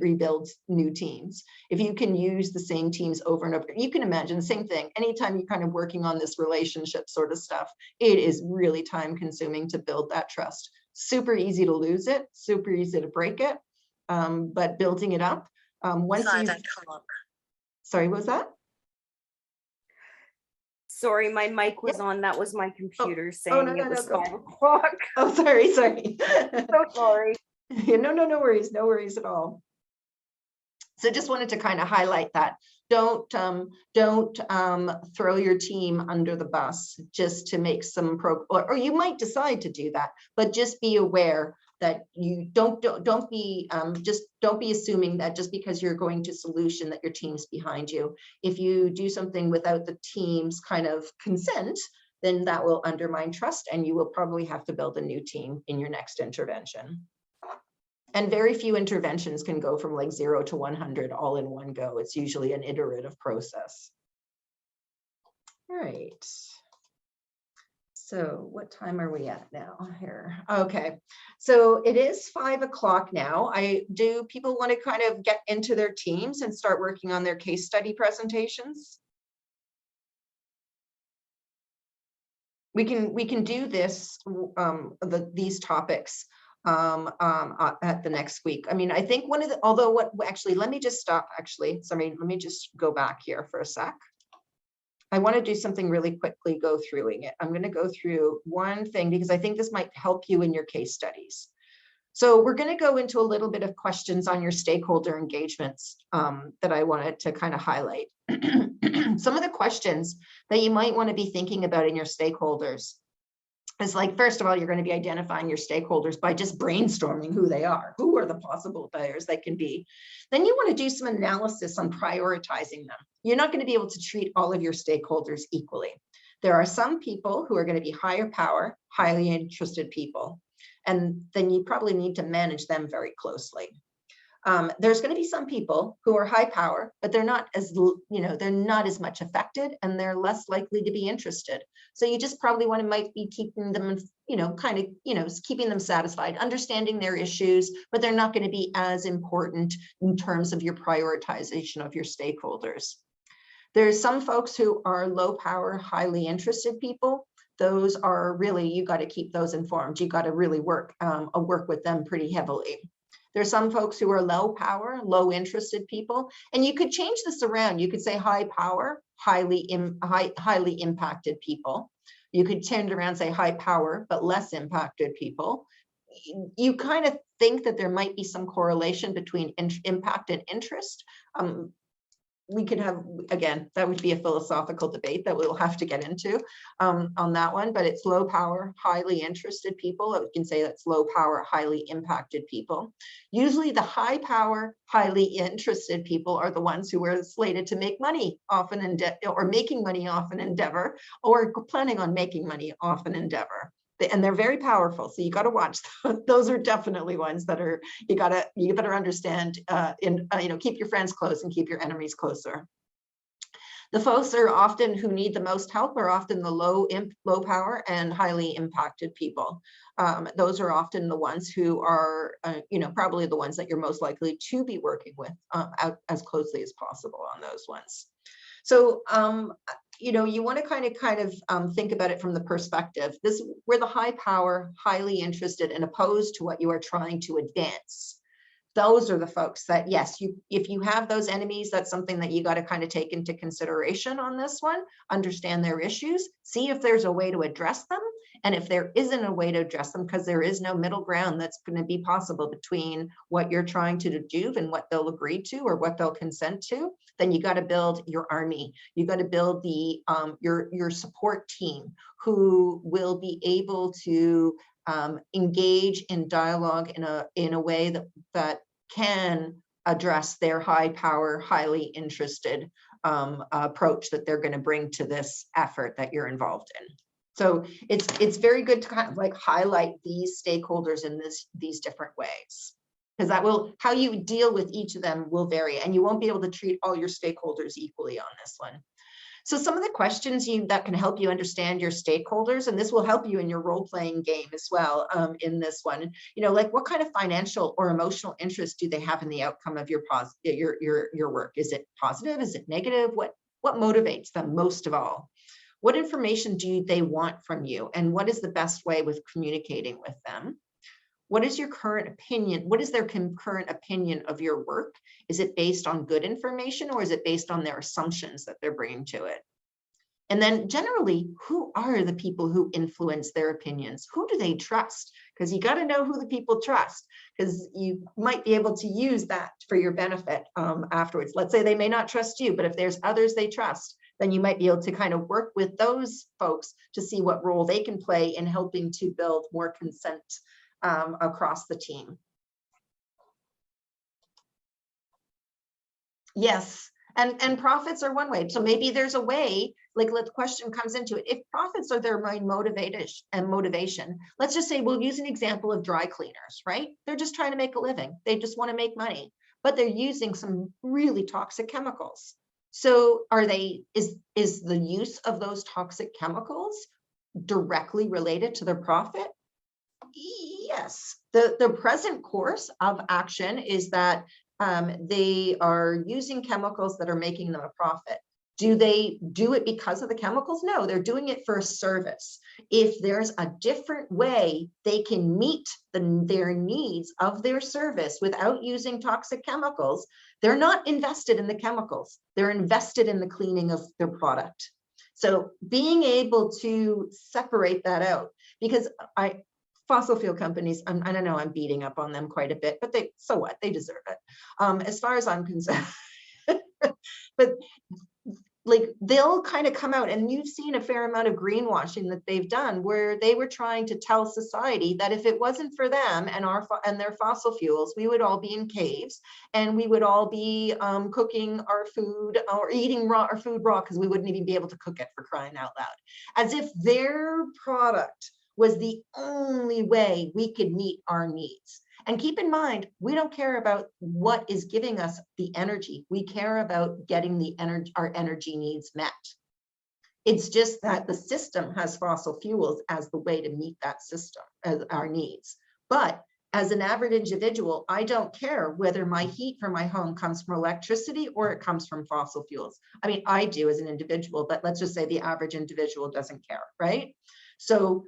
rebuild new teams. If you can use the same teams over and over, you can imagine the same thing. Anytime you're kind of working on this relationship sort of stuff, it is really time consuming to build that trust. Super easy to lose it, super easy to break it, but building it up. Sorry, what was that? Sorry, my mic was on. That was my computer saying no, it was no. 5 o'clock. Oh, sorry. So sorry. No worries at all. So just wanted to kind of highlight that. Don't throw your team under the bus just to make some or you might decide to do that, but just be aware that you don't be assuming that just because you're going to solution that your team's behind you. If you do something without the team's kind of consent, then that will undermine trust and you will probably have to build a new team in your next intervention. And very few interventions can go from like 0 to 100 all in one go. It's usually an iterative process. All right. So what time are we at now here? Okay, so it is 5 o'clock now. Do people want to kind of get into their teams and start working on their case study presentations? We can do this, these topics at the next week. I mean, I think let me just stop actually. Sorry, let me just go back here for a sec. I want to do something really quickly, go through it. I'm going to go through one thing because I think this might help you in your case studies. So we're going to go into a little bit of questions on your stakeholder engagements that I wanted to kind of highlight. Some of the questions that you might want to be thinking about in your stakeholders It's like, first of all, you're going to be identifying your stakeholders by just brainstorming who they are. Who are the possible players they can be? Then you want to do some analysis on prioritizing them. You're not going to be able to treat all of your stakeholders equally. There are some people who are going to be higher power, highly interested people, and then you probably need to manage them very closely. There's going to be some people who are high power, but they're not as, they're not as much affected, and they're less likely to be interested. So you just probably might be keeping them, keeping them satisfied, understanding their issues, but they're not going to be as important in terms of your prioritization of your stakeholders. There's some folks who are low power, highly interested people. Those are really, you got to keep those informed. You got to really work with them pretty heavily. There's some folks who are low power, low interested people, and you could change this around. You could say high power, highly impacted people. You could turn it around and say high power, but less impacted people. You kind of think that there might be some correlation between impact and interest. We could have, again, that would be a philosophical debate that we'll have to get into on that one, but it's low power, highly interested people. We can say that's low power, highly impacted people. Usually the high power, highly interested people are the ones who are slated to make money off an or making money off an endeavor, or planning on making money off an endeavor. And they're very powerful, so you got to watch. Those are definitely ones that are, you better understand, keep your friends close and keep your enemies closer. The folks are often who need the most help are often the low power and highly impacted people. Those are often the ones who are, probably the ones that you're most likely to be working with out as closely as possible on those ones. So, you want to kind of think about it from the perspective. We're the high power, highly interested and opposed to what you are trying to advance. Those are the folks that, yes, if you have those enemies, that's something that you got to kind of take into consideration on this one, understand their issues, see if there's a way to address them. And if there isn't a way to address them, because there is no middle ground that's going to be possible between what you're trying to do and what they'll agree to or what they'll consent to, then you got to build your army. You got to build the your support team who will be able to engage in dialogue in a way that can address their high power, highly interested approach that they're going to bring to this effort that you're involved in. So it's very good to kind of like highlight these stakeholders in these different ways, because that will, how you deal with each of them will vary, and you won't be able to treat all your stakeholders equally on this one. So some of the questions that can help you understand your stakeholders, and this will help you in your role-playing game as well in this one, like what kind of financial or emotional interest do they have in the outcome of your work? Is it positive? Is it negative? What motivates them most of all? What information do they want from you? And what is the best way with communicating with them? What is your current opinion? What is their current opinion of your work? Is it based on good information, or is it based on their assumptions that they're bringing to it? And then generally, who are the people who influence their opinions? Who do they trust? Because you got to know who the people trust, because you might be able to use that for your benefit afterwards. Let's say they may not trust you, but if there's others they trust, then you might be able to kind of work with those folks to see what role they can play in helping to build more consent across the team. Yes, and profits are one way. So maybe there's a way, like the question comes into it, if profits are their main motivation, let's just say we'll use an example of dry cleaners, right? They're just trying to make a living. They just want to make money, but they're using some really toxic chemicals. So is the use of those toxic chemicals directly related to their profit? Yes, the present course of action is that they are using chemicals that are making them a profit. Do they do it because of the chemicals? No, they're doing it for a service. If there's a different way they can meet their needs of their service without using toxic chemicals, they're not invested in the chemicals. They're invested in the cleaning of their product. So being able to separate that out, because fossil fuel companies, I don't know, I'm beating up on them quite a bit, but so what? They deserve it. As far as I'm concerned, but like they'll kind of come out, and you've seen a fair amount of greenwashing that they've done, where they were trying to tell society that if it wasn't for them and their fossil fuels, we would all be in caves, and we would all be cooking our food or eating our food raw, because we wouldn't even be able to cook it, for crying out loud. As if their product was the only way we could meet our needs. And keep in mind, we don't care about what is giving us the energy. We care about getting our energy needs met. It's just that the system has fossil fuels as the way to meet that system, as our needs. But as an average individual, I don't care whether my heat for my home comes from electricity or it comes from fossil fuels. I mean, I do as an individual, but let's just say the average individual doesn't care, right? So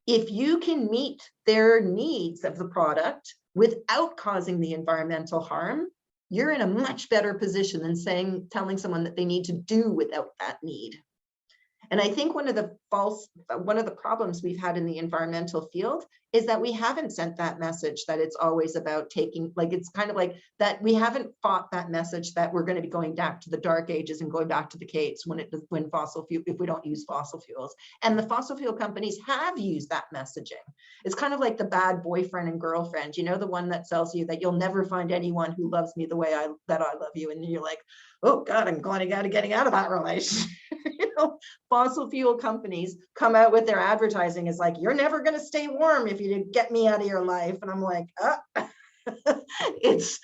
if you can meet their needs of the product without causing the environmental harm, you're in a much better position than telling someone that they need to do without that need. And I think one of the problems we've had in the environmental field is that we haven't sent that message that it's always about taking, like, it's kind of like that we haven't fought that message that we're going to be going back to the dark ages and going back to the caves when fossil fuel, if we don't use fossil fuels. And the fossil fuel companies have used that messaging. It's kind of like the bad boyfriend and girlfriend, you know, the one that tells you that you'll never find anyone who loves me the way that I love you. And you're like, oh God, I'm glad I getting out of that relationship. You know, fossil fuel companies come out with their advertising is like, you're never going to stay warm if you get me out of your life. And I'm like, it's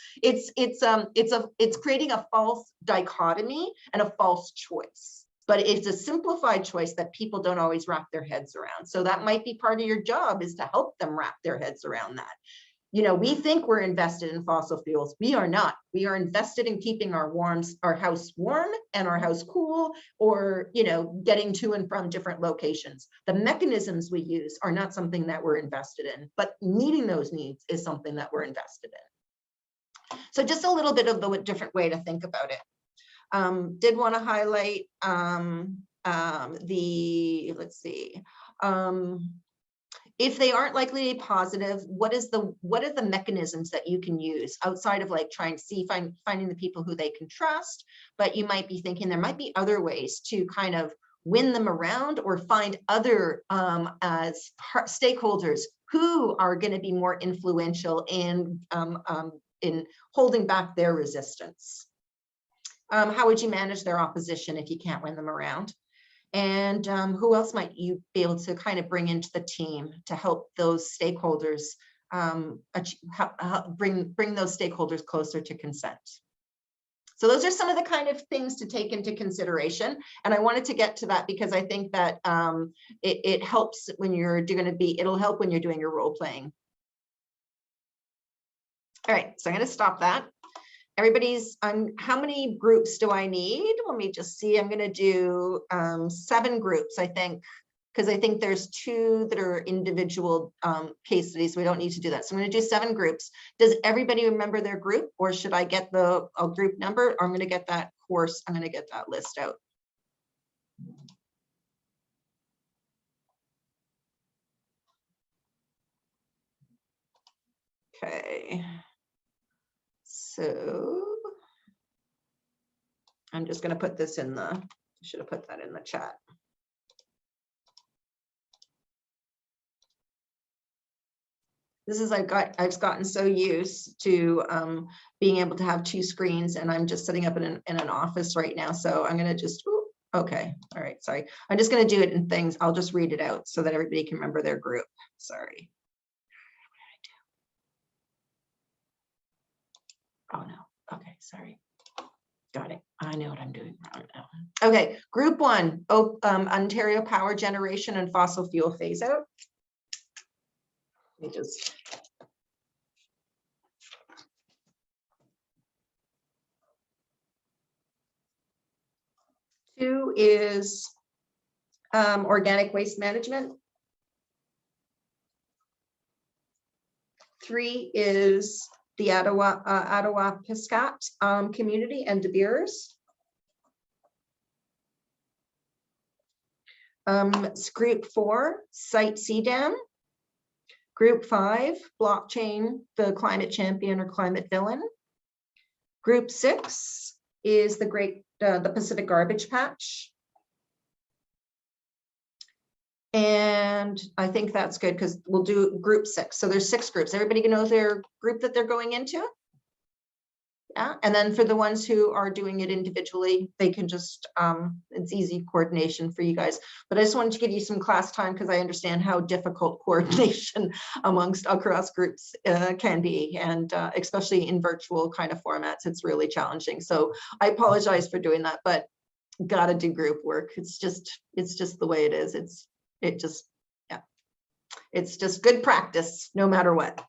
creating a false dichotomy and a false choice. But it's a simplified choice that people don't always wrap their heads around. So that might be part of your job, is to help them wrap their heads around that. You know, we think we're invested in fossil fuels. We are not. We are invested in keeping our house warm and our house cool, or, you know, getting to and from different locations. The mechanisms we use are not something that we're invested in, but meeting those needs is something that we're invested in. So just a little bit of the different way to think about it. Did want to highlight let's see. If they aren't likely to be positive, what are the mechanisms that you can use outside of like trying to finding the people who they can trust? But you might be thinking there might be other ways to kind of win them around, or find other as stakeholders who are going to be more influential in holding back their resistance. How would you manage their opposition if you can't win them around? And who else might you be able to kind of bring into the team to help those stakeholders bring those stakeholders closer to consent? So those are some of the kind of things to take into consideration. And I wanted to get to that because I think that it helps when it'll help when you're doing your role playing. All right, so I'm going to stop that. Everybody's how many groups do I need? Let me just see. I'm going to do 7 groups, I think, because I think there's 2 that are individual case studies. So we don't need to do that. So I'm going to do 7 groups. Does everybody remember their group, or should I get a group number? Or I'm going to get that course. I'm going to get that list out. Okay. So I'm just going to put this in I should have put that in the chat. This is I've gotten so used to being able to have 2 screens, and I'm just setting up in an office right now. So I'm going to just, okay. All right. Sorry. I'm just going to do it in things. I'll just read it out so that everybody can remember their group. Sorry. Oh no. Okay. Sorry. Got it. I know what I'm doing wrong now. Okay. Group 1, Ontario Power Generation and Fossil Fuel Phase Out. Let me just. Two is organic waste management. 3 is the Ottawa-Piscat community and De Beers. Group 4, Site CDAM. Group 5, blockchain, the climate champion or climate villain. Group 6 is the the Pacific Garbage Patch. And I think that's good because we'll do group 6. So there's 6 groups. Everybody knows their group that they're going into. Yeah, and then for the ones who are doing it individually, they can just, it's easy coordination for you guys. But I just wanted to give you some class time because I understand how difficult coordination across groups can be, and especially in virtual kind of formats, it's really challenging. So I apologize for doing that, but gotta do group work. It's just the way it is. It's just good practice no matter what.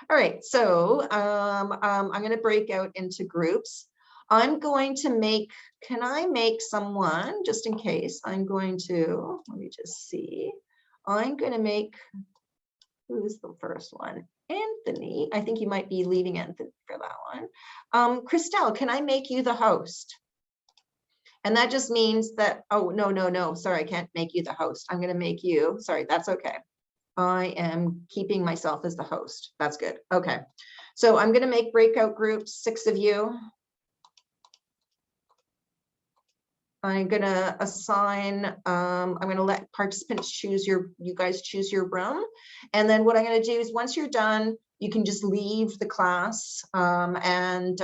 All right, so I'm going to break out into groups. I'm going to make, can I make someone, just in case, I'm going to, let me just see. I'm going to make, who's the first one? Anthony. I think you might be leaving Anthony for that one. Christelle, can I make you the host? And that just means that, oh, no, sorry, I can't make you the host. I'm going to make you, sorry, that's okay. I am keeping myself as the host. That's good. Okay. So I'm going to make breakout groups, 6 of you. I'm going to assign, I'm going to let participants choose you guys choose your room. And then what I'm going to do is once you're done, you can just leave the class. And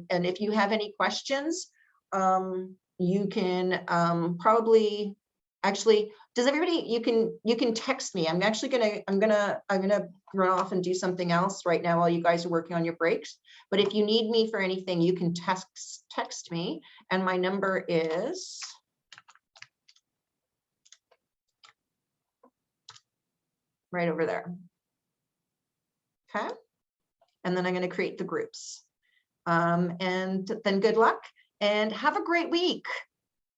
if you have any questions, you can probably, actually, does everybody, you can text me. I'm actually gonna run off and do something else right now while you guys are working on your breaks. But if you need me for anything, you can text me, and my number is right over there. Okay, and then I'm going to create the groups, and then good luck and have a great week.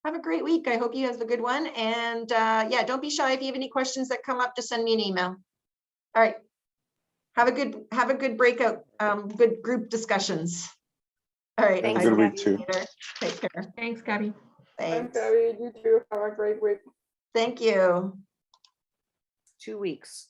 Have a great week. I hope you have a good one. And yeah, don't be shy. If you have any questions that come up, just send me an email. All right. Have a good breakout, good group discussions. All right. Thanks, Have a good week Gabby. too. Later. Take care. Thanks, Gabby. Thanks. Gabby, you too. Have a great week. Thank you. 2 weeks.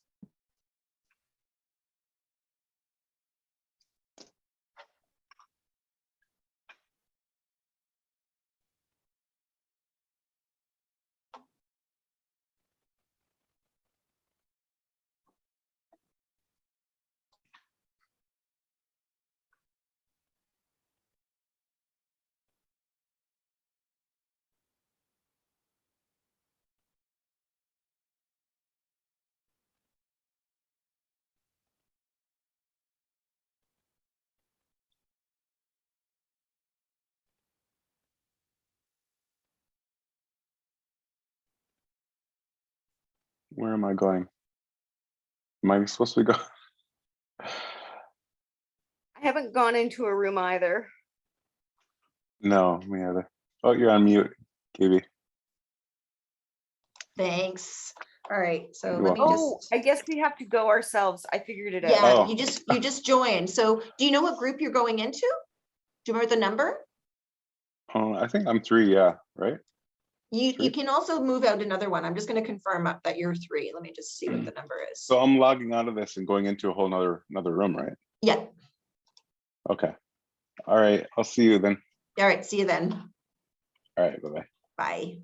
Where am I going? Am I supposed to be going? I haven't gone into a room either. No, me either. Oh, you're on mute, Katie. Thanks. All right. So You're let me welcome. Oh, just. I guess we have to go ourselves. I figured it out. Yeah, Oh. you just joined. So do you know what group you're going into? Do you remember the number? I think I'm 3. Yeah, right. You 3? can also move out another one. I'm just going to confirm up that you're 3. Let me just see what the number is. So I'm logging out of this and going into a whole another room, right? Yeah. Okay. All right. I'll see you then. All right. See you then. All right. Bye-bye. Bye.